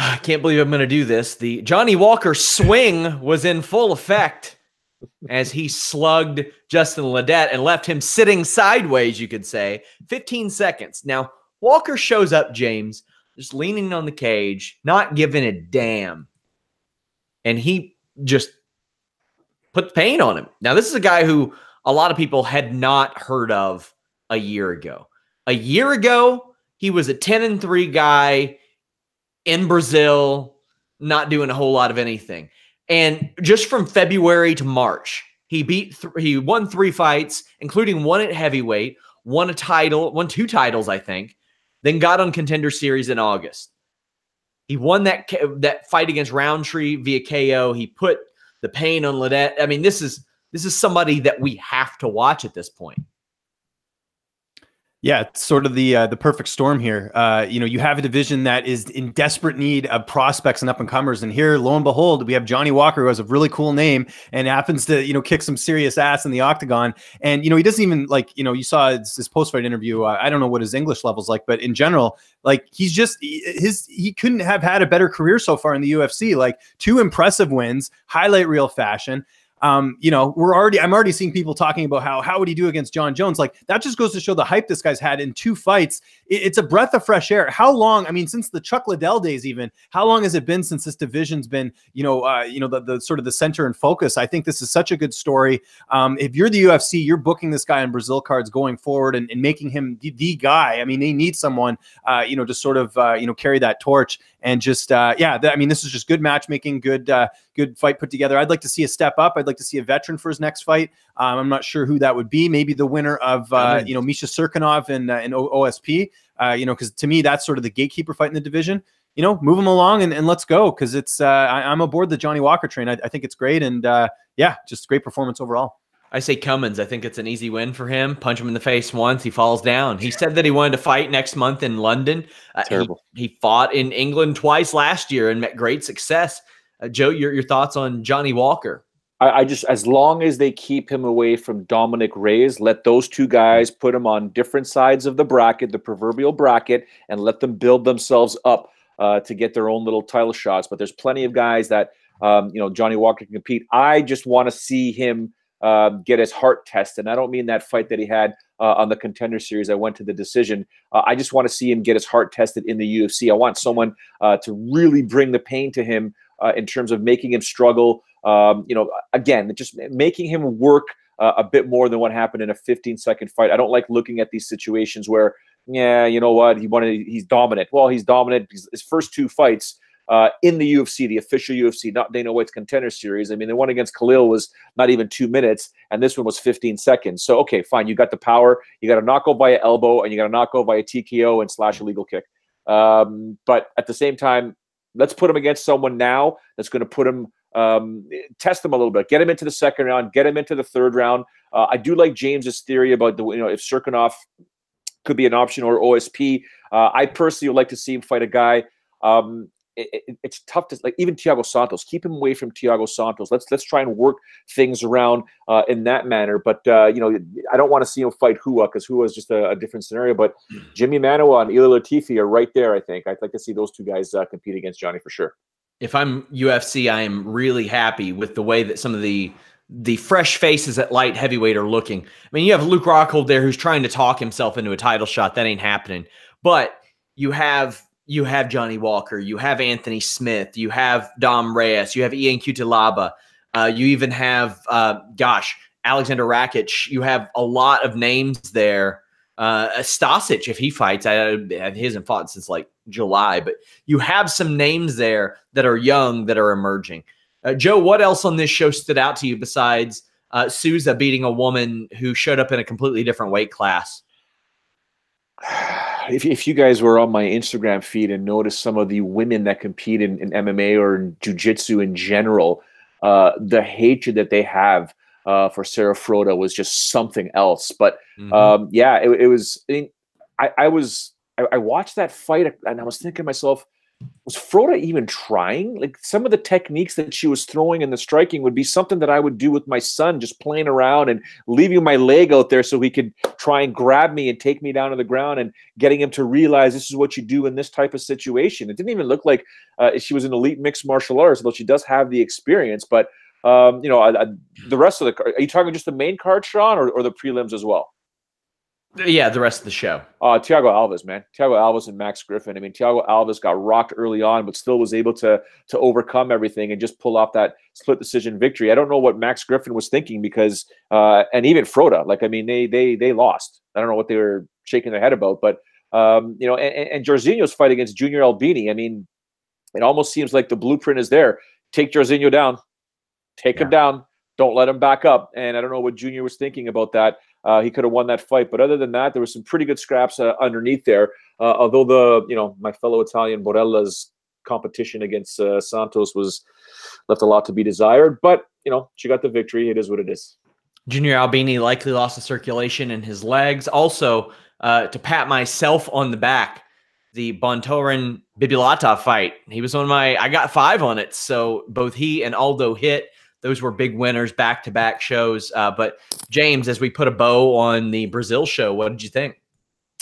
I can't believe I'm going to do this. The Johnny Walker swing was in full effect as he slugged Justin Ledet and left him sitting sideways, you could say. 15 seconds. Now, Walker shows up, James, just leaning on the cage, not giving a damn. And he just put the pain on him. Now, this is a guy who a lot of people had not heard of a year ago. A year ago, he was a 10-3 guy in Brazil, not doing a whole lot of anything. And just from February to March, he won 3 fights, including one at heavyweight, won 2 titles, I think, then got on Contender Series in August. He won that fight against Roundtree via KO. He put the pain on Ledet. I mean, this is somebody that we have to watch at this point. Yeah, it's sort of the perfect storm here. You know, you have a division that is in desperate need of prospects and up and comers, and here, lo and behold, we have Johnny Walker, who has a really cool name and happens to, you know, kick some serious ass in the octagon. And you know, he doesn't even, like, you know, you saw his post fight interview. I don't know what his English level's like, but in general, like, he couldn't have had a better career so far in the UFC. Like, 2 impressive wins, highlight reel fashion. You know, I'm already seeing people talking about how would he do against John Jones? Like, that just goes to show the hype this guy's had in 2 fights. It's a breath of fresh air. How long? I mean, since the Chuck Liddell days, even, how long has it been since this division's been, the sort of the center and focus? I think this is such a good story. If you're the UFC, you're booking this guy on Brazil cards going forward and making him the guy. I mean, they need someone, to sort of, carry that torch and just, I mean, this is just good matchmaking, good fight put together. I'd like to see a step up. I'd like to see a veteran for his next fight. I'm not sure who that would be. Maybe the winner of, Misha Serkinov and OSP, because to me, that's sort of the gatekeeper fight in the division. You know, move him along and let's go. Cause it's, I'm aboard the Johnny Walker train. I think it's great. And just great performance overall. I say Cummins. I think it's an easy win for him. Punch him in the face once, he falls down. He said that he wanted to fight next month in London. Terrible. He fought in England twice last year and met great success. Joe, your thoughts on Johnny Walker? I just, as long as they keep him away from Dominic Reyes, let those 2 guys put him on different sides of the bracket, the proverbial bracket, and let them build themselves up to get their own little title shots. But there's plenty of guys that, Johnny Walker can compete. I just want to see him get his heart tested. And I don't mean that fight that he had on the Contender Series. I went to the decision. I just want to see him get his heart tested in the UFC. I want someone to really bring the pain to him in terms of making him struggle. Again, just making him work a bit more than what happened in a 15-second fight. I don't like looking at these situations where, you know what, he's dominant. Well, he's dominant because his first 2 fights in the UFC, the official UFC, not Dana White's Contender Series. I mean, the one against Khalil was not even 2 minutes, and this one was 15 seconds. So, okay, fine. You got the power. You got to knock out by an elbow, and you got to knock out by a TKO and / illegal kick. But at the same time, let's put him against someone now that's going to put him, test him a little bit, get him into the 2nd round, get him into the 3rd round. I do like James's theory about if Serkinov could be an option or OSP. I personally would like to see him fight a guy. It's tough to, like, even Thiago Santos. Keep him away from Thiago Santos. Let's try and work things around in that manner. But I don't want to see him fight Hua, because Hua is just a different scenario. But Jimmy Manuwa and Ilir Latifi are right there. I think I'd like to see those 2 guys compete against Johnny for sure. If I'm UFC, I am really happy with the way that some of the fresh faces at light heavyweight are looking. I mean, you have Luke Rockhold there who's trying to talk himself into a title shot. That ain't happening. But you have Johnny Walker, you have Anthony Smith, you have Dom Reyes, you have Ian Cutelaba, you even have, Alexander Rakic. You have a lot of names there. Stasic, if he fights, he hasn't fought since like July, but you have some names there that are young, that are emerging. Joe, what else on this show stood out to you besides Souza beating a woman who showed up in a completely different weight class? If you guys were on my Instagram feed and noticed some of the women that compete in MMA or in jiu-jitsu in general, the hatred that they have for Sarah Froda was just something else. But it was. I watched that fight and I was thinking to myself, was Froda even trying? Like, some of the techniques that she was throwing and the striking would be something that I would do with my son, just playing around and leaving my leg out there so he could try and grab me and take me down to the ground, and getting him to realize this is what you do in this type of situation. It didn't even look like she was an elite mixed martial artist, although she does have the experience. But the rest of the card, are you talking just the main card, Sean, or the prelims as well? Yeah, the rest of the show. Thiago Alves, man. Thiago Alves and Max Griffin. I mean, Thiago Alves got rocked early on, but still was able to overcome everything and just pull off that split decision victory. I don't know what Max Griffin was thinking, because and even Froda, like, I mean, they lost. I don't know what they were shaking their head about, but and Jairzinho's fight against Junior Albini. I mean, it almost seems like the blueprint is there. Take Jairzinho down, take him down, don't let him back up. And I don't know what Junior was thinking about that. He could have won that fight, but other than that, there was some pretty good scraps underneath there. Although my fellow Italian Borella's competition against Santos was left a lot to be desired. But, you know, she got the victory. It is what it is. Junior Albini likely lost the circulation in his legs. Also, to pat myself on the back, the Bontorin Bibilatov fight. He was on I got 5 on it. So both he and Aldo hit. Those were big winners, back-to-back shows. But James, as we put a bow on the Brazil show, what did you think?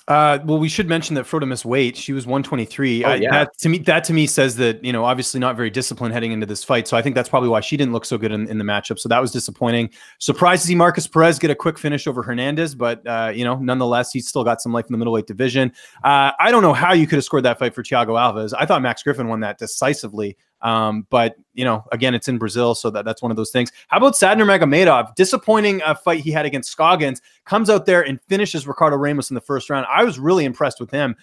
Well, we should mention that Frodo missed weight. She was 123. Oh, yeah. That to me says that, you know, obviously not very disciplined heading into this fight. So I think that's probably why she didn't look so good in the matchup. So that was disappointing. Surprised to see Marcus Perez get a quick finish over Hernandez, but you know, nonetheless, he's still got some life in the middleweight division. I don't know how you could have scored that fight for Thiago Alves. I thought Max Griffin won that decisively. But you know, again, it's in Brazil, so that's one of those things. How about Sadner Magomedov? Disappointing fight he had against Scoggins. Comes out there and finishes Ricardo Ramos in the first round. I was really impressed with him.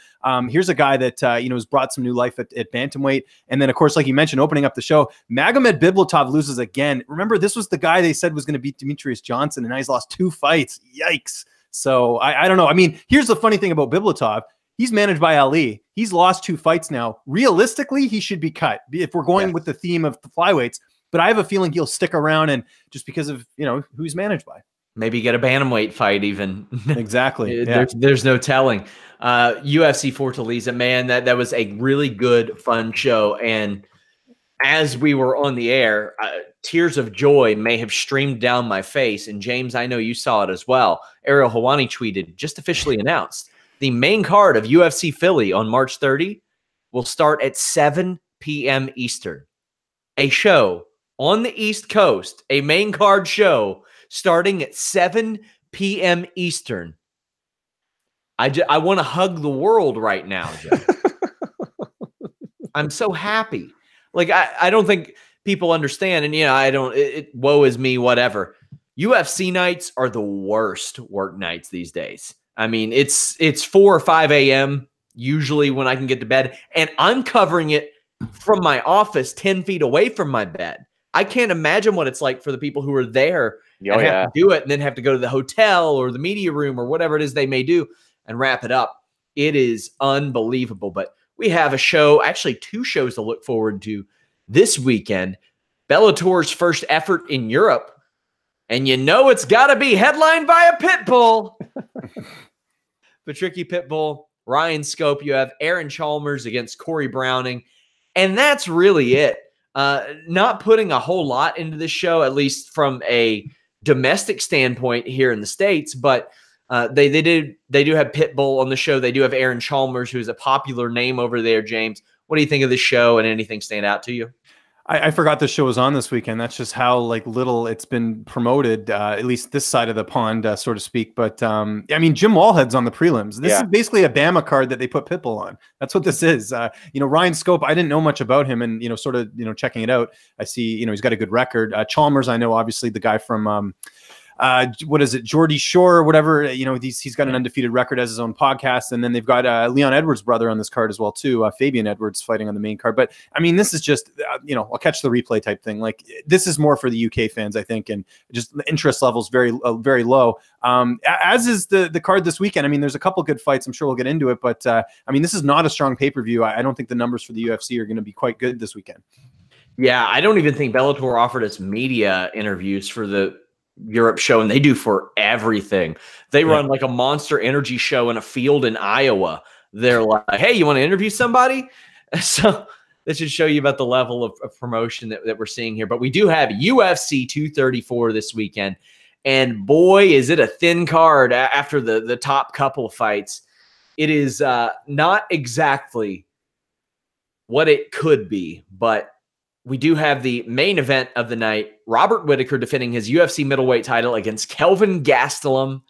Here's a guy that you know, has brought some new life at bantamweight, and then of course, like you mentioned, opening up the show, Magomed Bibulatov loses again. Remember, this was the guy they said was going to beat Demetrius Johnson, and now he's lost 2 fights. Yikes! So I don't know. I mean, here's the funny thing about Bibulatov. He's managed by Ali. He's lost 2 fights now. Realistically, he should be cut if we're going with the theme of the flyweights. But I have a feeling he'll stick around, and just because of, you know, who he's managed by. Maybe get a bantamweight fight even. Exactly. Yeah. There's no telling. UFC Fortaleza, man, that was a really good, fun show. And as we were on the air, tears of joy may have streamed down my face. And James, I know you saw it as well. Ariel Helwani tweeted, just officially announced, the main card of UFC Philly on March 30 will start at 7 p.m. Eastern. A show on the East Coast, a main card show starting at 7 p.m. Eastern. I want to hug the world right now, Joe. I'm so happy. Like, I don't think people understand, and, you know, woe is me, whatever. UFC nights are the worst work nights these days. I mean, it's 4 or 5 a.m. usually when I can get to bed, and I'm covering it from my office 10 feet away from my bed. I can't imagine what it's like for the people who are there and have to do it and then have to go to the hotel or the media room or whatever it is they may do and wrap it up. It is unbelievable. But we have a show, actually 2 shows to look forward to this weekend. Bellator's first effort in Europe. And you know it's got to be headlined by a pit bull. Patricky Pitbull, Ryan Scope. You have Aaron Chalmers against Corey Browning. And that's really it. Not putting a whole lot into this show, at least from a domestic standpoint here in the States. But they do have Pitbull on the show. They do have Aaron Chalmers, who is a popular name over there, James. What do you think of this show, and anything stand out to you? I forgot the show was on this weekend. That's just how little it's been promoted, at least this side of the pond, so to speak. But I mean, Jim Wallhead's on the prelims. This is basically a Bama card that they put Pitbull on. That's what this is. You know, Ryan Scope, I didn't know much about him, and, you know, sort of, you know, checking it out, I see, you know, he's got a good record. Chalmers, I know, obviously the guy from what is it, Geordie Shore or whatever, you know, he's got an undefeated record, as his own podcast. And then they've got Leon Edwards' brother on this card as well too, Fabian Edwards, fighting on the main card. But I mean, this is just you know, I'll catch the replay type thing. Like, this is more for the UK fans, I think, and just the interest levels very low, as is the card this weekend. I mean, there's a couple good fights, I'm sure we'll get into it, but I mean, this is not a strong pay-per-view. I don't think the numbers for the UFC are going to be quite good this weekend. Yeah, I don't even think Bellator offered us media interviews for the Europe show, and they do for everything. They run like a Monster Energy show in a field in Iowa. They're like, hey, you want to interview somebody? So this should show you about the level of promotion that we're seeing here. But we do have UFC 234 this weekend, and boy, is it a thin card after the top couple of fights. It is not exactly what it could be, but we do have the main event of the night, Robert Whittaker defending his UFC middleweight title against Kelvin Gastelum.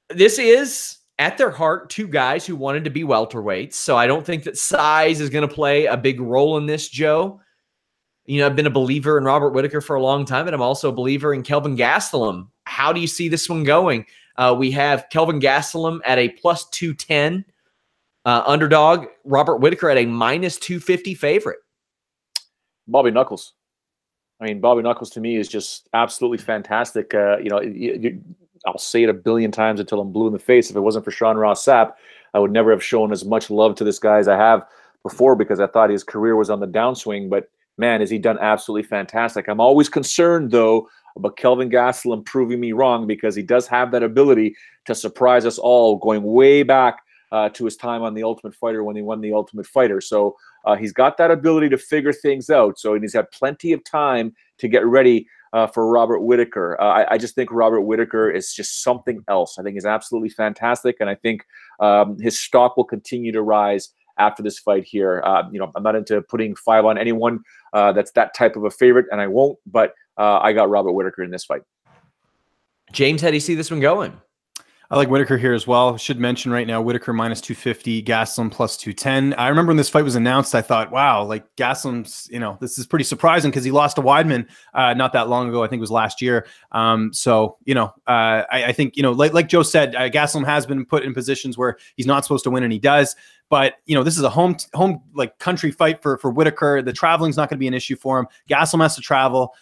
This is, at their heart, 2 guys who wanted to be welterweights, so I don't think that size is going to play a big role in this, Joe. You know, I've been a believer in Robert Whittaker for a long time, and I'm also a believer in Kelvin Gastelum. How do you see this one going? We have Kelvin Gastelum at a plus 210 underdog, Robert Whittaker at a minus 250 favorite. Bobby Knuckles. I mean, Bobby Knuckles to me is just absolutely fantastic. You know, I'll say it a billion times until I'm blue in the face. If it wasn't for Ross Sapp, I would never have shown as much love to this guy as I have before because I thought his career was on the downswing, but man, has he done absolutely fantastic. I'm always concerned, though, about Kelvin Gastelum proving me wrong because he does have that ability to surprise us all going way back to his time on The Ultimate Fighter when he won The Ultimate Fighter. So he's got that ability to figure things out. So he's had plenty of time to get ready for Robert Whittaker. I just think Robert Whittaker is just something else. I think he's absolutely fantastic, and I think his stock will continue to rise after this fight here. You know, I'm not into putting 5 on anyone that's that type of a favorite, and I won't, but I got Robert Whittaker in this fight. James, how do you see this one going? I like Whittaker here as well. Should mention right now, Whittaker minus 250, Gastelum plus 210. I remember when this fight was announced, I thought, wow, like Gastelum's, you know, this is pretty surprising because he lost to Weidman not that long ago. I think it was last year. So, you know, I think, you know, like Joe said, Gastelum has been put in positions where he's not supposed to win and he does. But, you know, this is a home like country fight for Whittaker. The traveling's not going to be an issue for him. Gastelum has to travel.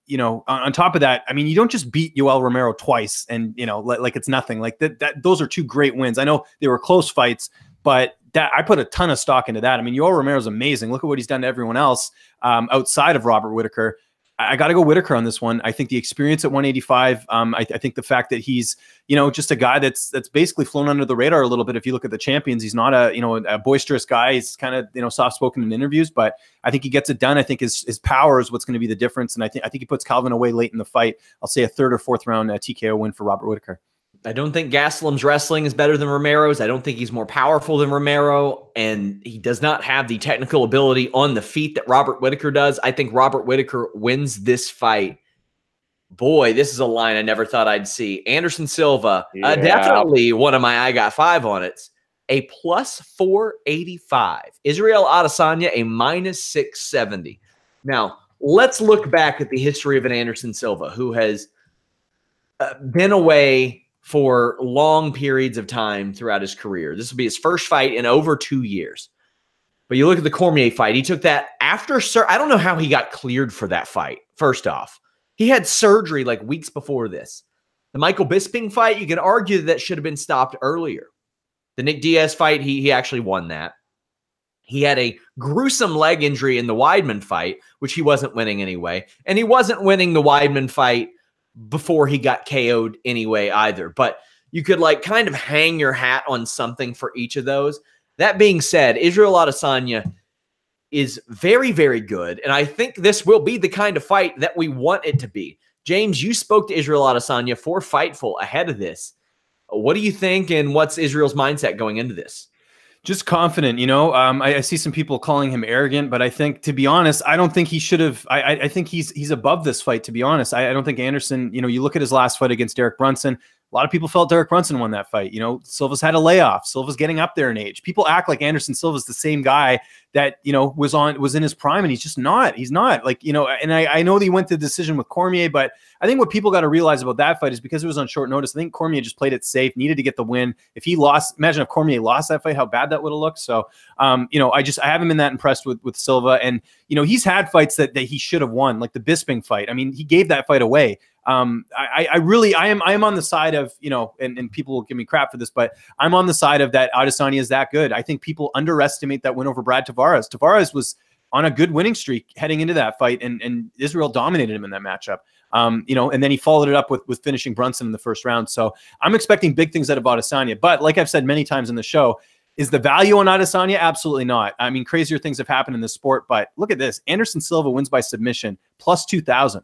You know, on top of that, I mean, you don't just beat Yoel Romero twice and, you know, like it's nothing. Like that those are 2 great wins. I know they were close fights, but that I put a ton of stock into that. I mean, Yoel Romero's amazing. Look at what he's done to everyone else outside of Robert Whittaker. I got to go Whittaker on this one. I think the experience at 185. I think the fact that he's, you know, just a guy that's basically flown under the radar a little bit. If you look at the champions, he's not a, you know, a boisterous guy. He's kind of, you know, soft spoken in interviews, but I think he gets it done. I think his power is what's going to be the difference. And I think he puts Calvin away late in the fight. I'll say a 3rd or 4th round TKO win for Robert Whittaker. I don't think Gastelum's wrestling is better than Romero's. I don't think he's more powerful than Romero, and he does not have the technical ability on the feet that Robert Whittaker does. I think Robert Whittaker wins this fight. Boy, this is a line I never thought I'd see. Anderson Silva, definitely one of my I got 5 on it. A plus 485. Israel Adesanya, a minus 670. Now, let's look back at the history of an Anderson Silva who has been away for long periods of time throughout his career. This will be his first fight in over 2 years. But you look at the Cormier fight. He took that after I don't know how he got cleared for that fight, first off. He had surgery like weeks before this. The Michael Bisping fight, you could argue that should have been stopped earlier. The Nick Diaz fight, he actually won that. He had a gruesome leg injury in the Weidman fight, which he wasn't winning anyway. And he wasn't winning the Weidman fight before he got KO'd anyway either. But you could like kind of hang your hat on something for each of those. That being said, Israel Adesanya is very, very good. And I think this will be the kind of fight that we want it to be. James, you spoke to Israel Adesanya for Fightful ahead of this. What do you think, and what's Israel's mindset going into this? Just confident, you know. I see some people calling him arrogant, but I think, to be honest, I don't think he should have. I think he's above this fight, to be honest. I don't think Anderson, you know, you look at his last fight against Derek Brunson, a lot of people felt Derek Brunson won that fight. You know, Silva's had a layoff. Silva's getting up there in age. People act like Anderson Silva's the same guy that, you know, was in his prime, and he's just not. He's not. Like, you know, and I know that he went to the decision with Cormier, but I think what people got to realize about that fight is because it was on short notice, I think Cormier just played it safe, needed to get the win. If he lost, imagine if Cormier lost that fight, how bad that would have looked. So, you know, I haven't been that impressed with Silva. And, you know, he's had fights that he should have won, like the Bisping fight. I mean, he gave that fight away. I am on the side of, you know, and people will give me crap for this, but I'm on the side of that Adesanya is that good. I think people underestimate that win over Brad Tavares. Tavares was on a good winning streak heading into that fight, and Israel dominated him in that matchup. You know, and then he followed it up with finishing Brunson in the first round. So I'm expecting big things out of Adesanya. But like I've said many times in the show, is the value on Adesanya? Absolutely not. I mean, crazier things have happened in this sport, but look at this. Anderson Silva wins by submission, plus 2,000.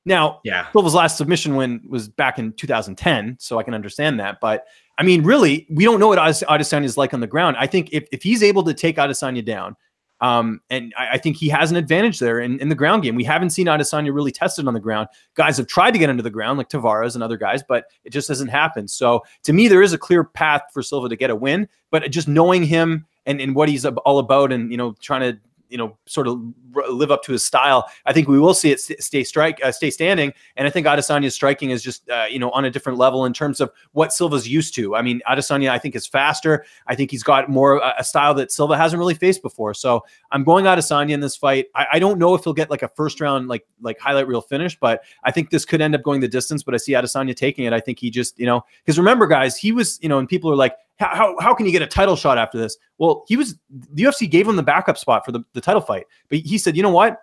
Now, yeah, Silva's last submission win was back in 2010, so I can understand that. But, I mean, really, we don't know what Adesanya is like on the ground. I think if he's able to take Adesanya down, and I think he has an advantage there in the ground game. We haven't seen Adesanya really tested on the ground. Guys have tried to get into the ground, like Tavares and other guys, but it just hasn't happened. So, to me, there is a clear path for Silva to get a win, but just knowing him and what he's all about and, you know, trying to, you know, sort of live up to his style, I think we will see it stay standing. And I think Adesanya's striking is just, you know, on a different level in terms of what Silva's used to. I mean, Adesanya, I think, is faster. I think he's got more a style that Silva hasn't really faced before. So I'm going Adesanya in this fight. I don't know if he'll get like a first round, like highlight reel finish, but I think this could end up going the distance, but I see Adesanya taking it. I think he just, you know, because remember guys, he was, you know, and people are like, how can you get a title shot after this? Well, the UFC gave him the backup spot for the title fight, but he said, you know what?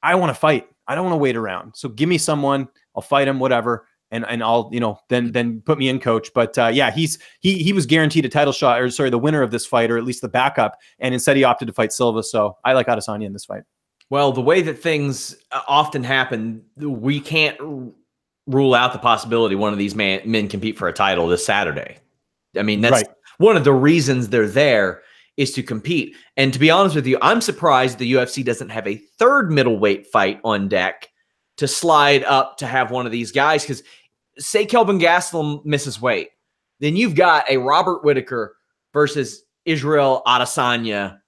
I want to fight. I don't want to wait around. So give me someone, I'll fight him, whatever. And I'll, then put me in, coach. But yeah, he was guaranteed a title shot, or sorry, the winner of this fight, or at least the backup. And instead he opted to fight Silva. So I like Adesanya in this fight. Well, the way that things often happen, we can't rule out the possibility one of these men compete for a title this Saturday. I mean, that's one of the reasons they're there, is to compete. And to be honest with you, I'm surprised the UFC doesn't have a third middleweight fight on deck to slide up to have one of these guys. Because say Kelvin Gastelum misses weight, then you've got a Robert Whittaker versus Israel Adesanya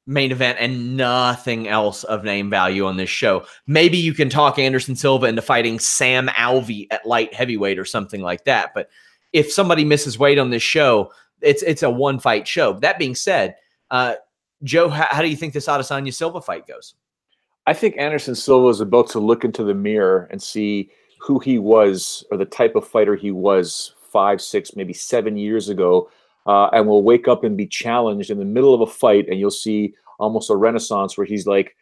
main event and nothing else of name value on this show. Maybe you can talk Anderson Silva into fighting Sam Alvey at light heavyweight or something like that. But if somebody misses weight on this show, it's a one-fight show. That being said, Joe, how do you think this Adesanya Silva fight goes? I think Anderson Silva is about to look into the mirror and see who he was, or the type of fighter he was 5, 6, maybe 7 years ago, and will wake up and be challenged in the middle of a fight, and you'll see almost a renaissance where he's like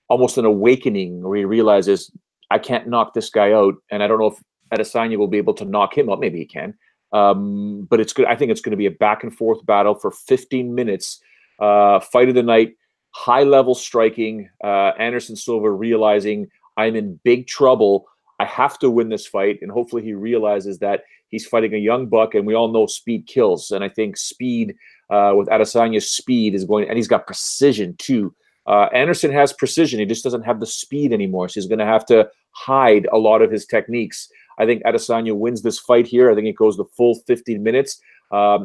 almost an awakening, where he realizes, I can't knock this guy out, and I don't know if Adesanya will be able to knock him out. Maybe he can, but it's good. I think it's going to be a back and forth battle for 15 minutes. Fight of the night. High level striking. Anderson Silva realizing, I'm in big trouble. I have to win this fight. And hopefully he realizes that he's fighting a young buck, and we all know speed kills. And I think speed, with Adesanya's speed, is going, and he's got precision too. Anderson has precision. He just doesn't have the speed anymore. So he's going to have to hide a lot of his techniques. I think Adesanya wins this fight here. I think it goes the full 15 minutes. I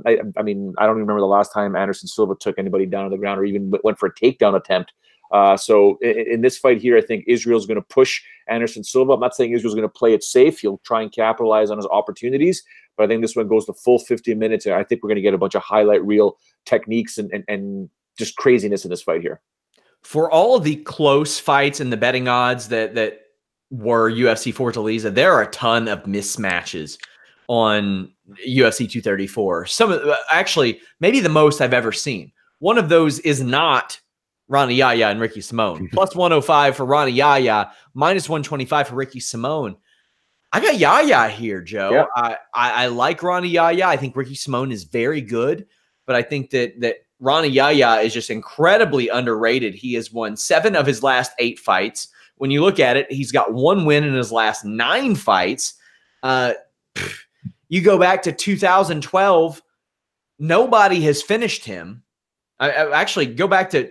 mean, I don't even remember the last time Anderson Silva took anybody down to the ground or even went for a takedown attempt. So in this fight here, I think Israel's going to push Anderson Silva. I'm not saying Israel's going to play it safe. He'll try and capitalize on his opportunities, but I think this one goes the full 15 minutes. And I think we're going to get a bunch of highlight reel techniques and just craziness in this fight here. For all of the close fights and the betting odds that were UFC Fortaleza, there are a ton of mismatches on UFC 234. Some of, actually, maybe the most I've ever seen. One of those is not Ronnie Yaya and Ricky Simone. Plus 105 for Ronnie Yaya, minus 125 for Ricky Simone. I got Yaya here, Joe. Yeah. I like Ronnie Yaya. I think Ricky Simone is very good, but I think that Ronnie Yaya is just incredibly underrated. He has won 7 of his last 8 fights. When you look at it, he's got 1 win in his last 9 fights. You go back to 2012, nobody has finished him. Actually, go back to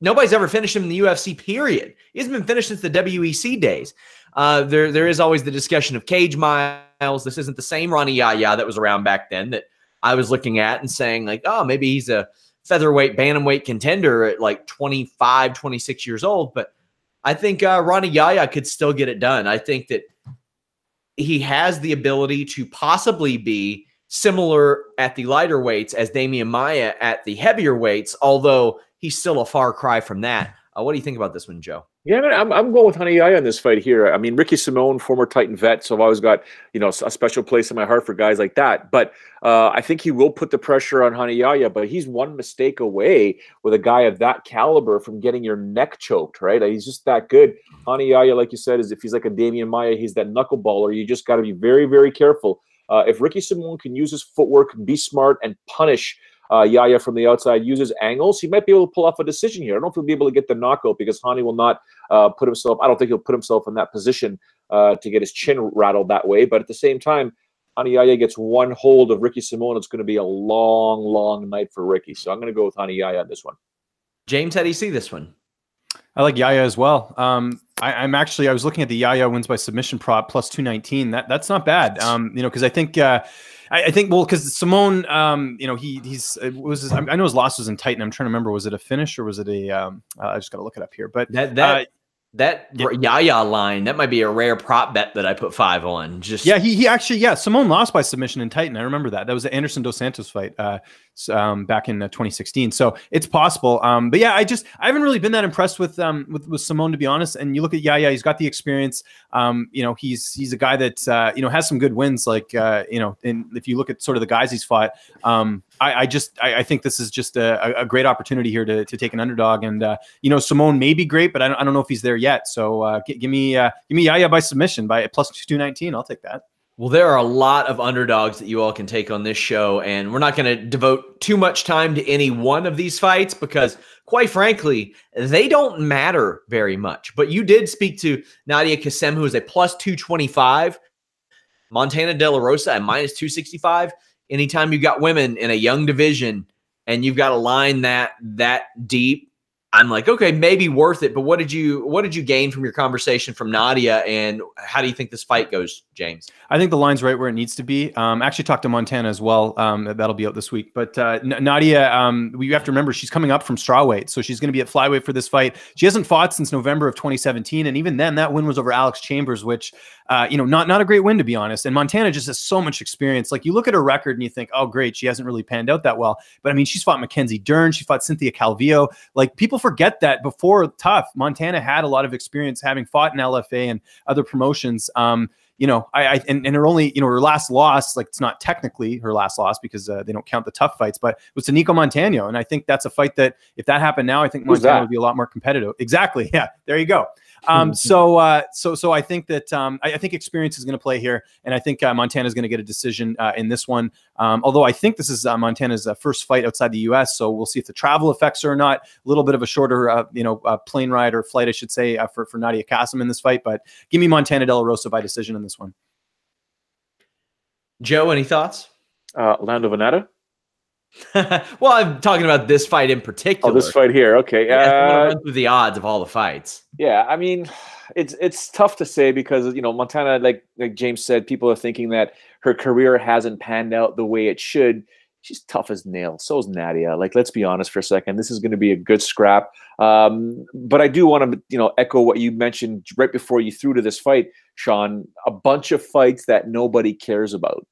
nobody's ever finished him in the UFC, period. He hasn't been finished since the WEC days. There is always the discussion of cage miles. This isn't the same Ronnie Yaya that was around back then that I was looking at and saying, like, oh, maybe he's a featherweight, bantamweight contender at like 25, 26 years old. But I think Ronnie Yaya could still get it done. I think that he has the ability to possibly be similar at the lighter weights as Damian Maia at the heavier weights, although he's still a far cry from that. What do you think about this one, Joe? Yeah, I'm going with Ronnie Yaya in this fight here. I mean, Ricky Simone, former Titan vet, so I've always got, a special place in my heart for guys like that. But I think he will put the pressure on Ronnie Yaya, but he's one mistake away with a guy of that caliber from getting your neck choked, right? He's just that good. Ronnie Yaya, like you said, is if he's like a Damian Maia, he's that knuckleballer. You just got to be very, very careful. If Ricky Simone can use his footwork, be smart, and punish Yaya from the outside, uses angles, he might be able to pull off a decision here. I don't know if he'll be able to get the knockout because Hani will not put himself, I don't think he'll put himself in that position to get his chin rattled that way. But at the same time, Hani Yaya gets one hold of Ricky Simone. It's going to be a long, long night for Ricky. So I'm going to go with Hani Yaya on this one. James, how do you see this one? I like Yaya as well. I was looking at the Yaya wins by submission prop plus 219. That's not bad. Because I think because Simone, I know his loss was in Titan. I'm trying to remember, was it a finish or was it a? I just got to look it up here. But that Yaya line, that might be a rare prop bet that I put 5 on. He actually Simone lost by submission in Titan. I remember that. That was the Anderson Dos Santos fight back in 2016. So it's possible. But yeah, I haven't really been that impressed with Simone, to be honest. And you look at Yaya, he's got the experience. He's a guy that has some good wins. Like and if you look at sort of the guys he's fought, I think this is just a great opportunity here to take an underdog. And Simone may be great, but I don't know if he's there yet. So give me Yaya by submission by plus 219. I'll take that. Well, there are a lot of underdogs that you all can take on this show, and we're not going to devote too much time to any one of these fights because, quite frankly, they don't matter very much. But you did speak to Nadia Kassem, who is a plus 225, Montana De La Rosa at minus 265. Anytime you've got women in a young division and you've got a line that deep, I'm like, okay, maybe worth it. But what did you gain from your conversation from Nadia, and how do you think this fight goes, James? I think the line's right where it needs to be. Actually talked to Montana as well. That'll be out this week. But Nadia, you have to remember she's coming up from strawweight, so she's going to be at flyweight for this fight. She hasn't fought since November of 2017, and even then, that win was over Alex Chambers, which not a great win, to be honest. And Montana just has so much experience. Like, you look at her record and you think, oh, great, she hasn't really panned out that well. But I mean, she's fought Mackenzie Dern, she fought Cynthia Calvillo. Like, people forget that before Tough, Montana had a lot of experience having fought in LFA and other promotions. And her only, her last loss, like, it's not technically her last loss because they don't count the Tough fights, but it was to Nico Montano. And I think that's a fight that if that happened now, I think Montana would be a lot more competitive. Exactly. Yeah. There you go. So I think that I think experience is going to play here, and I think Montana is going to get a decision in this one. Although I think this is Montana's first fight outside the U.S., so we'll see if the travel affects her or not. A little bit of a shorter, plane ride or flight, I should say, for Nadia Kassem in this fight. But give me Montana De La Rosa by decision in this one. Joe, any thoughts? Lando Venata? Well, I'm talking about this fight in particular. Oh, this fight here. Okay. Yeah, run through the odds of all the fights. Yeah, I mean, it's tough to say because, Montana, like James said, people are thinking that her career hasn't panned out the way it should. She's tough as nails. So is Nadia. Like, let's be honest for a second. This is going to be a good scrap. But I do want to, echo what you mentioned right before you threw to this fight, Sean. A bunch of fights that nobody cares about.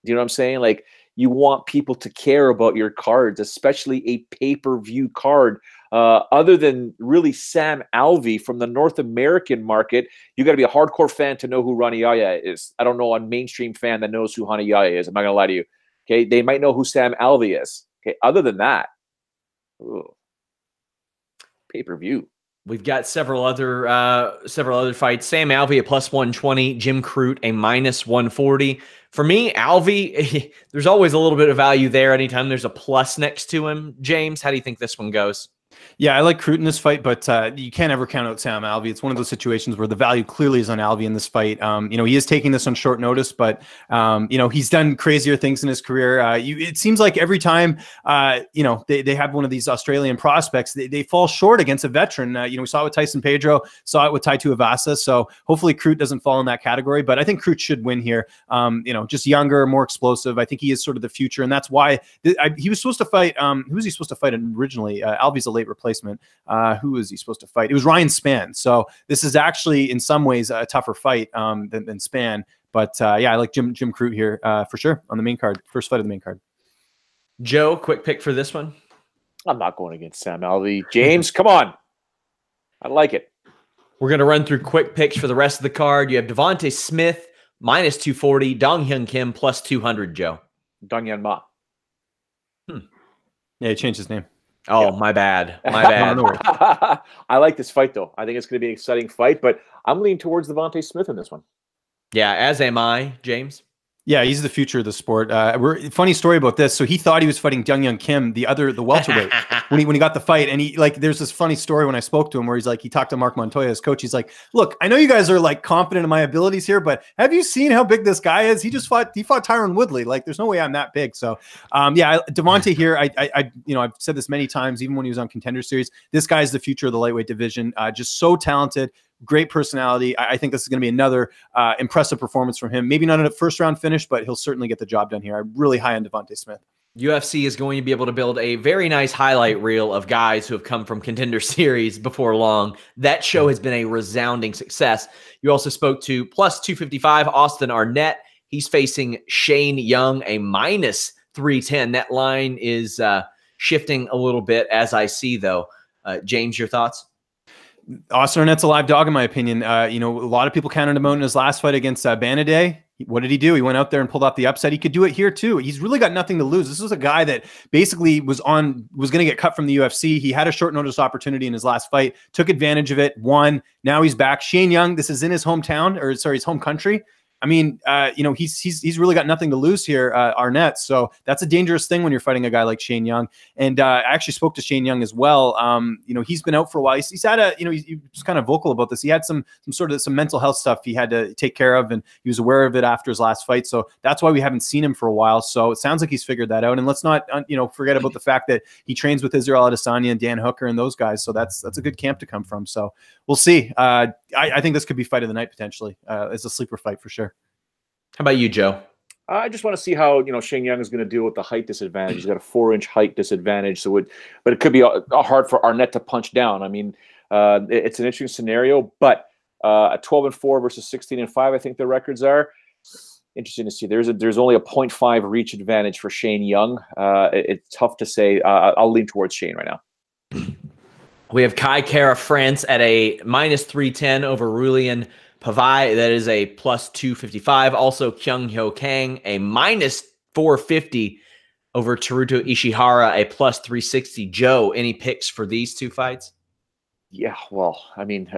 Do you know what I'm saying? Like, you want people to care about your cards, especially a pay-per-view card. Other than really Sam Alvey from the North American market, you got to be a hardcore fan to know who Rani Yahya is. I don't know a mainstream fan that knows who Rani Yahya is. I'm not going to lie to you. Okay, they might know who Sam Alvey is. Okay, other than that, pay-per-view. We've got several other fights. Sam Alvey at plus 120, Jim Crute a minus 140. For me, Alvey, there's always a little bit of value there anytime there's a plus next to him. James, how do you think this one goes? Yeah, I like Crute in this fight, but you can't ever count out Sam Alvey. It's one of those situations where the value clearly is on Alvey in this fight. He is taking this on short notice, but he's done crazier things in his career. It seems like every time they have one of these Australian prospects, they fall short against a veteran. We saw it with Tyson Pedro, saw it with Tai Tuivasa. So hopefully Crute doesn't fall in that category, but I think Crute should win here. Just younger, more explosive. I think he is sort of the future, and that's why he was supposed to fight. Who was he supposed to fight originally? Alvey's a late replacement. Who was he supposed to fight? It was Ryan Spann. So this is actually in some ways a tougher fight than Spann. But I like Jim Crute here for sure on the main card. First fight of the main card. Joe, quick pick for this one. I'm not going against Sam Alvey. James, come on. I like it. We're going to run through quick picks for the rest of the card. You have Devontae Smith minus 240, Dong Hyun Kim plus 200, Joe. Dong Hyun Ma. Yeah, he changed his name. Oh, yeah. My bad. I like this fight, though. I think it's going to be an exciting fight, but I'm leaning towards Devontae Smith in this one. Yeah, as am I, James. Yeah, he's the future of the sport. Funny story about this. So he thought he was fighting Dong Hyun Kim, the welterweight, when he got the fight. And there's this funny story when I spoke to him where he talked to Mark Montoya, his coach. He's like, look, I know you guys are confident in my abilities here, but have you seen how big this guy is? He fought Tyron Woodley. There's no way I'm that big. So Devontae here, I've said this many times, even when he was on Contender Series, this guy is the future of the lightweight division. Just so talented. Great personality. I think this is going to be another impressive performance from him. Maybe not a first round finish, but he'll certainly get the job done here. I'm really high on Devontae Smith. UFC is going to be able to build a very nice highlight reel of guys who have come from Contender Series before long. That show has been a resounding success. You also spoke to plus 255 Austin Arnett. He's facing Shane Young, a minus 310. That line is shifting a little bit as I see, though. James, your thoughts? Austin Arnett's a live dog, in my opinion. A lot of people counted him out in his last fight against Banaday. What did he do? He went out there and pulled off the upset. He could do it here too. He's really got nothing to lose. This was a guy that basically was going to get cut from the UFC. He had a short notice opportunity in his last fight, took advantage of it, won. Now he's back. Shane Young, this is in his hometown, or sorry, his home country. I mean, he's really got nothing to lose here, Arnett. So that's a dangerous thing when you're fighting a guy like Shane Young. And I actually spoke to Shane Young as well. He's been out for a while. He's had he was kind of vocal about this. He had some mental health stuff he had to take care of, and he was aware of it after his last fight. So that's why we haven't seen him for a while. So it sounds like he's figured that out. And let's not, forget about the fact that he trains with Israel Adesanya and Dan Hooker and those guys. So that's a good camp to come from. So we'll see. I think this could be fight of the night potentially as a sleeper fight for sure. How about you, Joe? I just want to see how Shane Young is going to deal with the height disadvantage. He's got a 4-inch height disadvantage, but it could be hard for Arnett to punch down. I mean, it's an interesting scenario, but a 12-4 versus 16-5, I think the records are interesting to see. There's only a 0.5 reach advantage for Shane Young. It's tough to say. I'll lean towards Shane right now. We have Kai Kara France at a -310 over Rulian Pavai. That is a +255. Also, Kyung Hyo Kang, a -450 over Teruto Ishihara, a +360. Joe, any picks for these two fights? Yeah, well, I mean,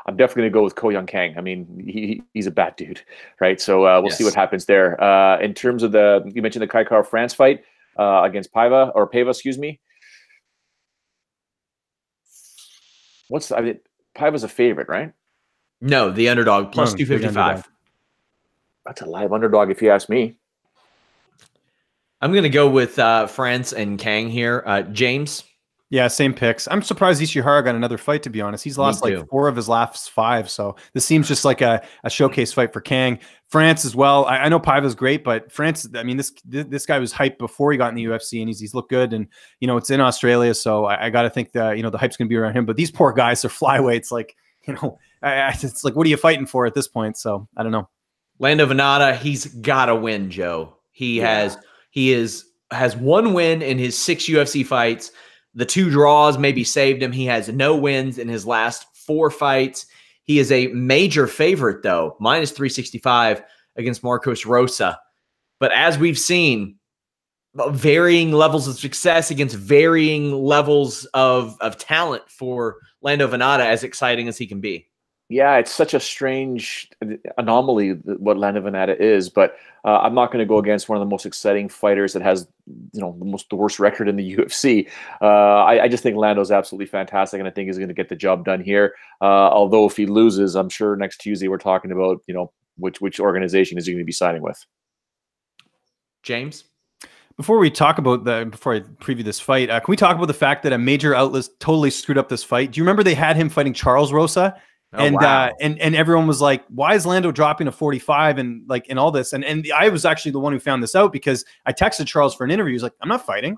I'm definitely going to go with Ko Young Kang. I mean, he's a bad dude, right? So we'll see what happens there. In terms of you mentioned the Kai Kara France fight against Paiva, excuse me. Paiva's a favorite, right? No, the underdog, +255. That's a live underdog if you ask me. I'm going to go with France and Kang here. James? Yeah, same picks. I'm surprised Ishihara got another fight, to be honest. He's lost like 4 of his last 5, so this seems just like a showcase fight for Kang. France as well. I know Paiva's great, but France, I mean, this guy was hyped before he got in the UFC, and he's looked good, and, it's in Australia, so I got to think that, the hype's going to be around him. But these poor guys, they're flyweights, like, it's like, what are you fighting for at this point? So I don't know. Lando Venata, he's got to win, Joe. He has one win in his 6 UFC fights. The 2 draws maybe saved him. He has no wins in his last 4 fights. He is a major favorite, though, -365 against Marcos Rosa. But as we've seen, varying levels of success against varying levels of talent for Lando Venata, as exciting as he can be. Yeah, it's such a strange anomaly what Lando Venata is, but I'm not going to go against one of the most exciting fighters that has, the worst record in the UFC. I just think Lando's absolutely fantastic, and I think he's going to get the job done here. Although if he loses, I'm sure next Tuesday we're talking about, which organization is he going to be signing with. James? Before I preview this fight, can we talk about the fact that a major outlet totally screwed up this fight? Do you remember they had him fighting Charles Rosa? And everyone was like, why is Lando dropping to 45 and all this? And I was actually the one who found this out because I texted Charles for an interview. He's like, I'm not fighting.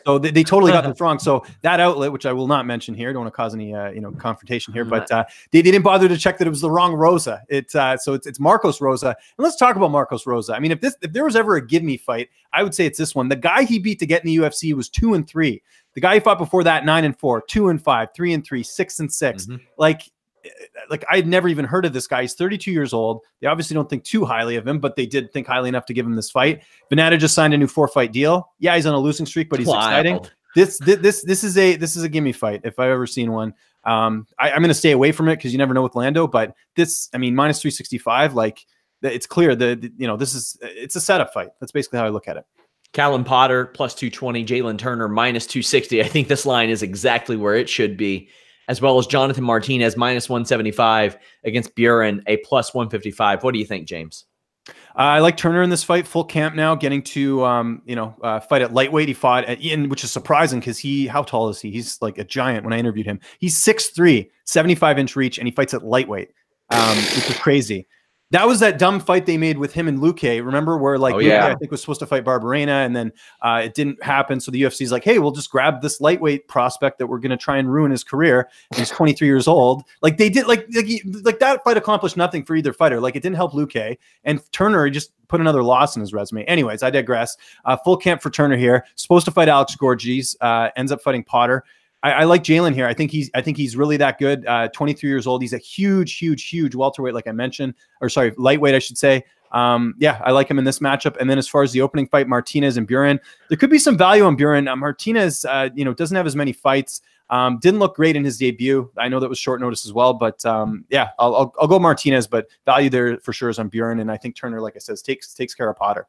So they totally got this wrong. So that outlet, which I will not mention here, don't want to cause any confrontation here, but they didn't bother to check that it was the wrong Rosa. So it's Marcos Rosa. And let's talk about Marcos Rosa. I mean, if there was ever a give me fight, I would say it's this one. The guy he beat to get in the UFC was 2-3. The guy he fought before that 9-4, 2-5, 3-3, 6-6. Like I'd never even heard of this guy. He's 32 years old. They obviously don't think too highly of him, but they did think highly enough to give him this fight. Venata just signed a new 4-fight deal. Yeah, he's on a losing streak, but he's exciting. This is a gimme fight if I've ever seen one. I'm going to stay away from it because you never know with Lando. But this, I mean, -365, it's clear it's a setup fight. That's basically how I look at it. Callum Potter +220, Jalen Turner -260. I think this line is exactly where it should be, as well as Jonathan Martinez -175 against Buren, a +155. What do you think, James? I like Turner in this fight. Full camp now, getting to fight at lightweight. He fought at Ian, which is surprising because how tall is he? He's like a giant when I interviewed him. He's 6'3", 75-inch reach, and he fights at lightweight, which is crazy. That was that dumb fight they made with him and Luque. Remember where Luque, I think, was supposed to fight Barberena, and then it didn't happen. So the UFC's like, hey, we'll just grab this lightweight prospect that we're going to try and ruin his career. He's 23 years old. Like they did, like that fight accomplished nothing for either fighter. Like it didn't help Luque, and Turner just put another loss in his resume. Anyways, I digress. Full camp for Turner here. Supposed to fight Alex Gorgees. Ends up fighting Potter. I like Jalen here. I think he's really that good. 23 years old. He's a huge welterweight, like I mentioned, or sorry, lightweight, I should say. Yeah, I like him in this matchup. And then as far as the opening fight, Martinez and Buren, there could be some value on Buren. Martinez, doesn't have as many fights. Didn't look great in his debut. I know that was short notice as well, but yeah, I'll go Martinez, but value there for sure is on Buren. And I think Turner, like I said, takes care of Potter.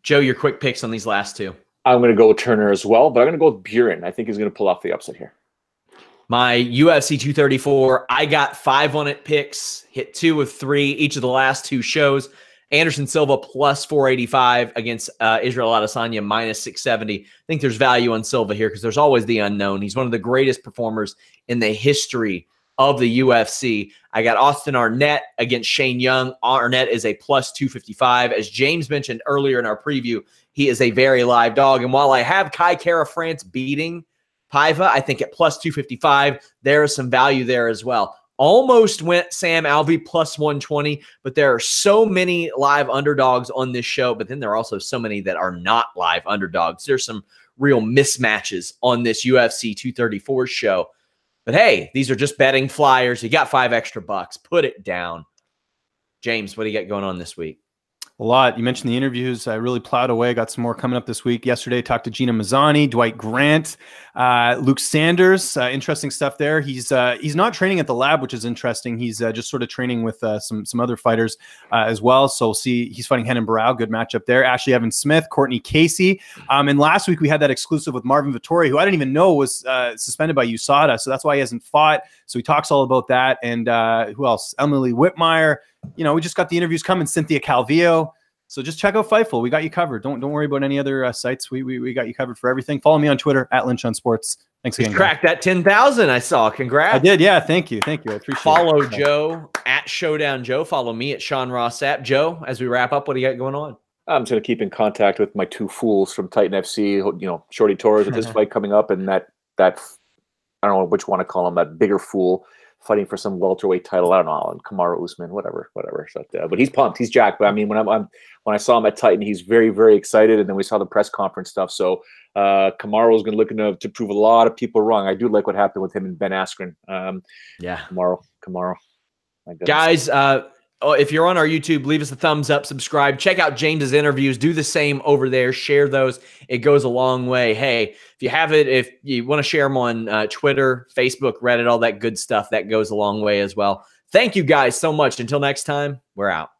Joe, your quick picks on these last two. I'm going to go with Turner as well, but I'm going to go with Buren. I think he's going to pull off the upset here. My UFC 234, I got 5 on it picks, hit 2 of 3 each of the last 2 shows. Anderson Silva plus 485 against Israel Adesanya minus 670. I think there's value on Silva here because there's always the unknown. He's one of the greatest performers in the history of the UFC. I got Austin Arnett against Shane Young. Arnett is a plus 255. As James mentioned earlier in our preview, he is a very live dog. And while I have Kai Kara France beating Paiva, I think at plus 255, there is some value there as well. Almost went Sam Alvey plus 120, but there are so many live underdogs on this show, but then there are also so many that are not live underdogs. There's some real mismatches on this UFC 234 show. But hey, these are just betting flyers. You got $5 extra. Put it down. James, what do you got going on this week? A lot. You mentioned the interviews. I really plowed away. Got some more coming up this week. Yesterday, talked to Gina Mazzani, Dwight Grant, Luke Sanders. Interesting stuff there. He's not training at the lab, which is interesting. He's just sort of training with some other fighters as well. So we'll see. He's fighting Henan Barao. Good matchup there. Ashley Evans-Smith, Courtney Casey. And last week we had that exclusive with Marvin Vettori, who I didn't even know was suspended by USADA. So that's why he hasn't fought. So he talks all about that. And who else? Emily Whitmire. We just got the interviews coming. Cynthia Calvillo. So just check out Fightful. We got you covered. Don't worry about any other sites. We got you covered for everything. Follow me on Twitter at Lynch on Sports. Thanks again. Cracked that 10,000. I saw. Congrats. I did. Yeah. Thank you. I appreciate it. Follow Joe at Showdown Joe. Follow me at Sean Ross Sapp. Joe, as we wrap up, what do you got going on? I'm just going to keep in contact with my 2 fools from Titan FC. Shorty Torres with his fight coming up, and that I don't know which one to call him. That bigger fool fighting for some welterweight title. I don't know, and Kamaru Usman, whatever. But he's pumped. He's jacked. But I mean, when I saw him at Titan, he's very, very excited. And then we saw the press conference stuff. So Kamaru is going to look to prove a lot of people wrong. I do like what happened with him and Ben Askren. Yeah, Kamaru. Guys, if you're on our YouTube, leave us a thumbs up, subscribe, check out James's interviews, do the same over there, share those. It goes a long way. Hey, if you have it, if you want to share them on Twitter, Facebook, Reddit, all that good stuff, that goes a long way as well. Thank you guys so much. Until next time, we're out.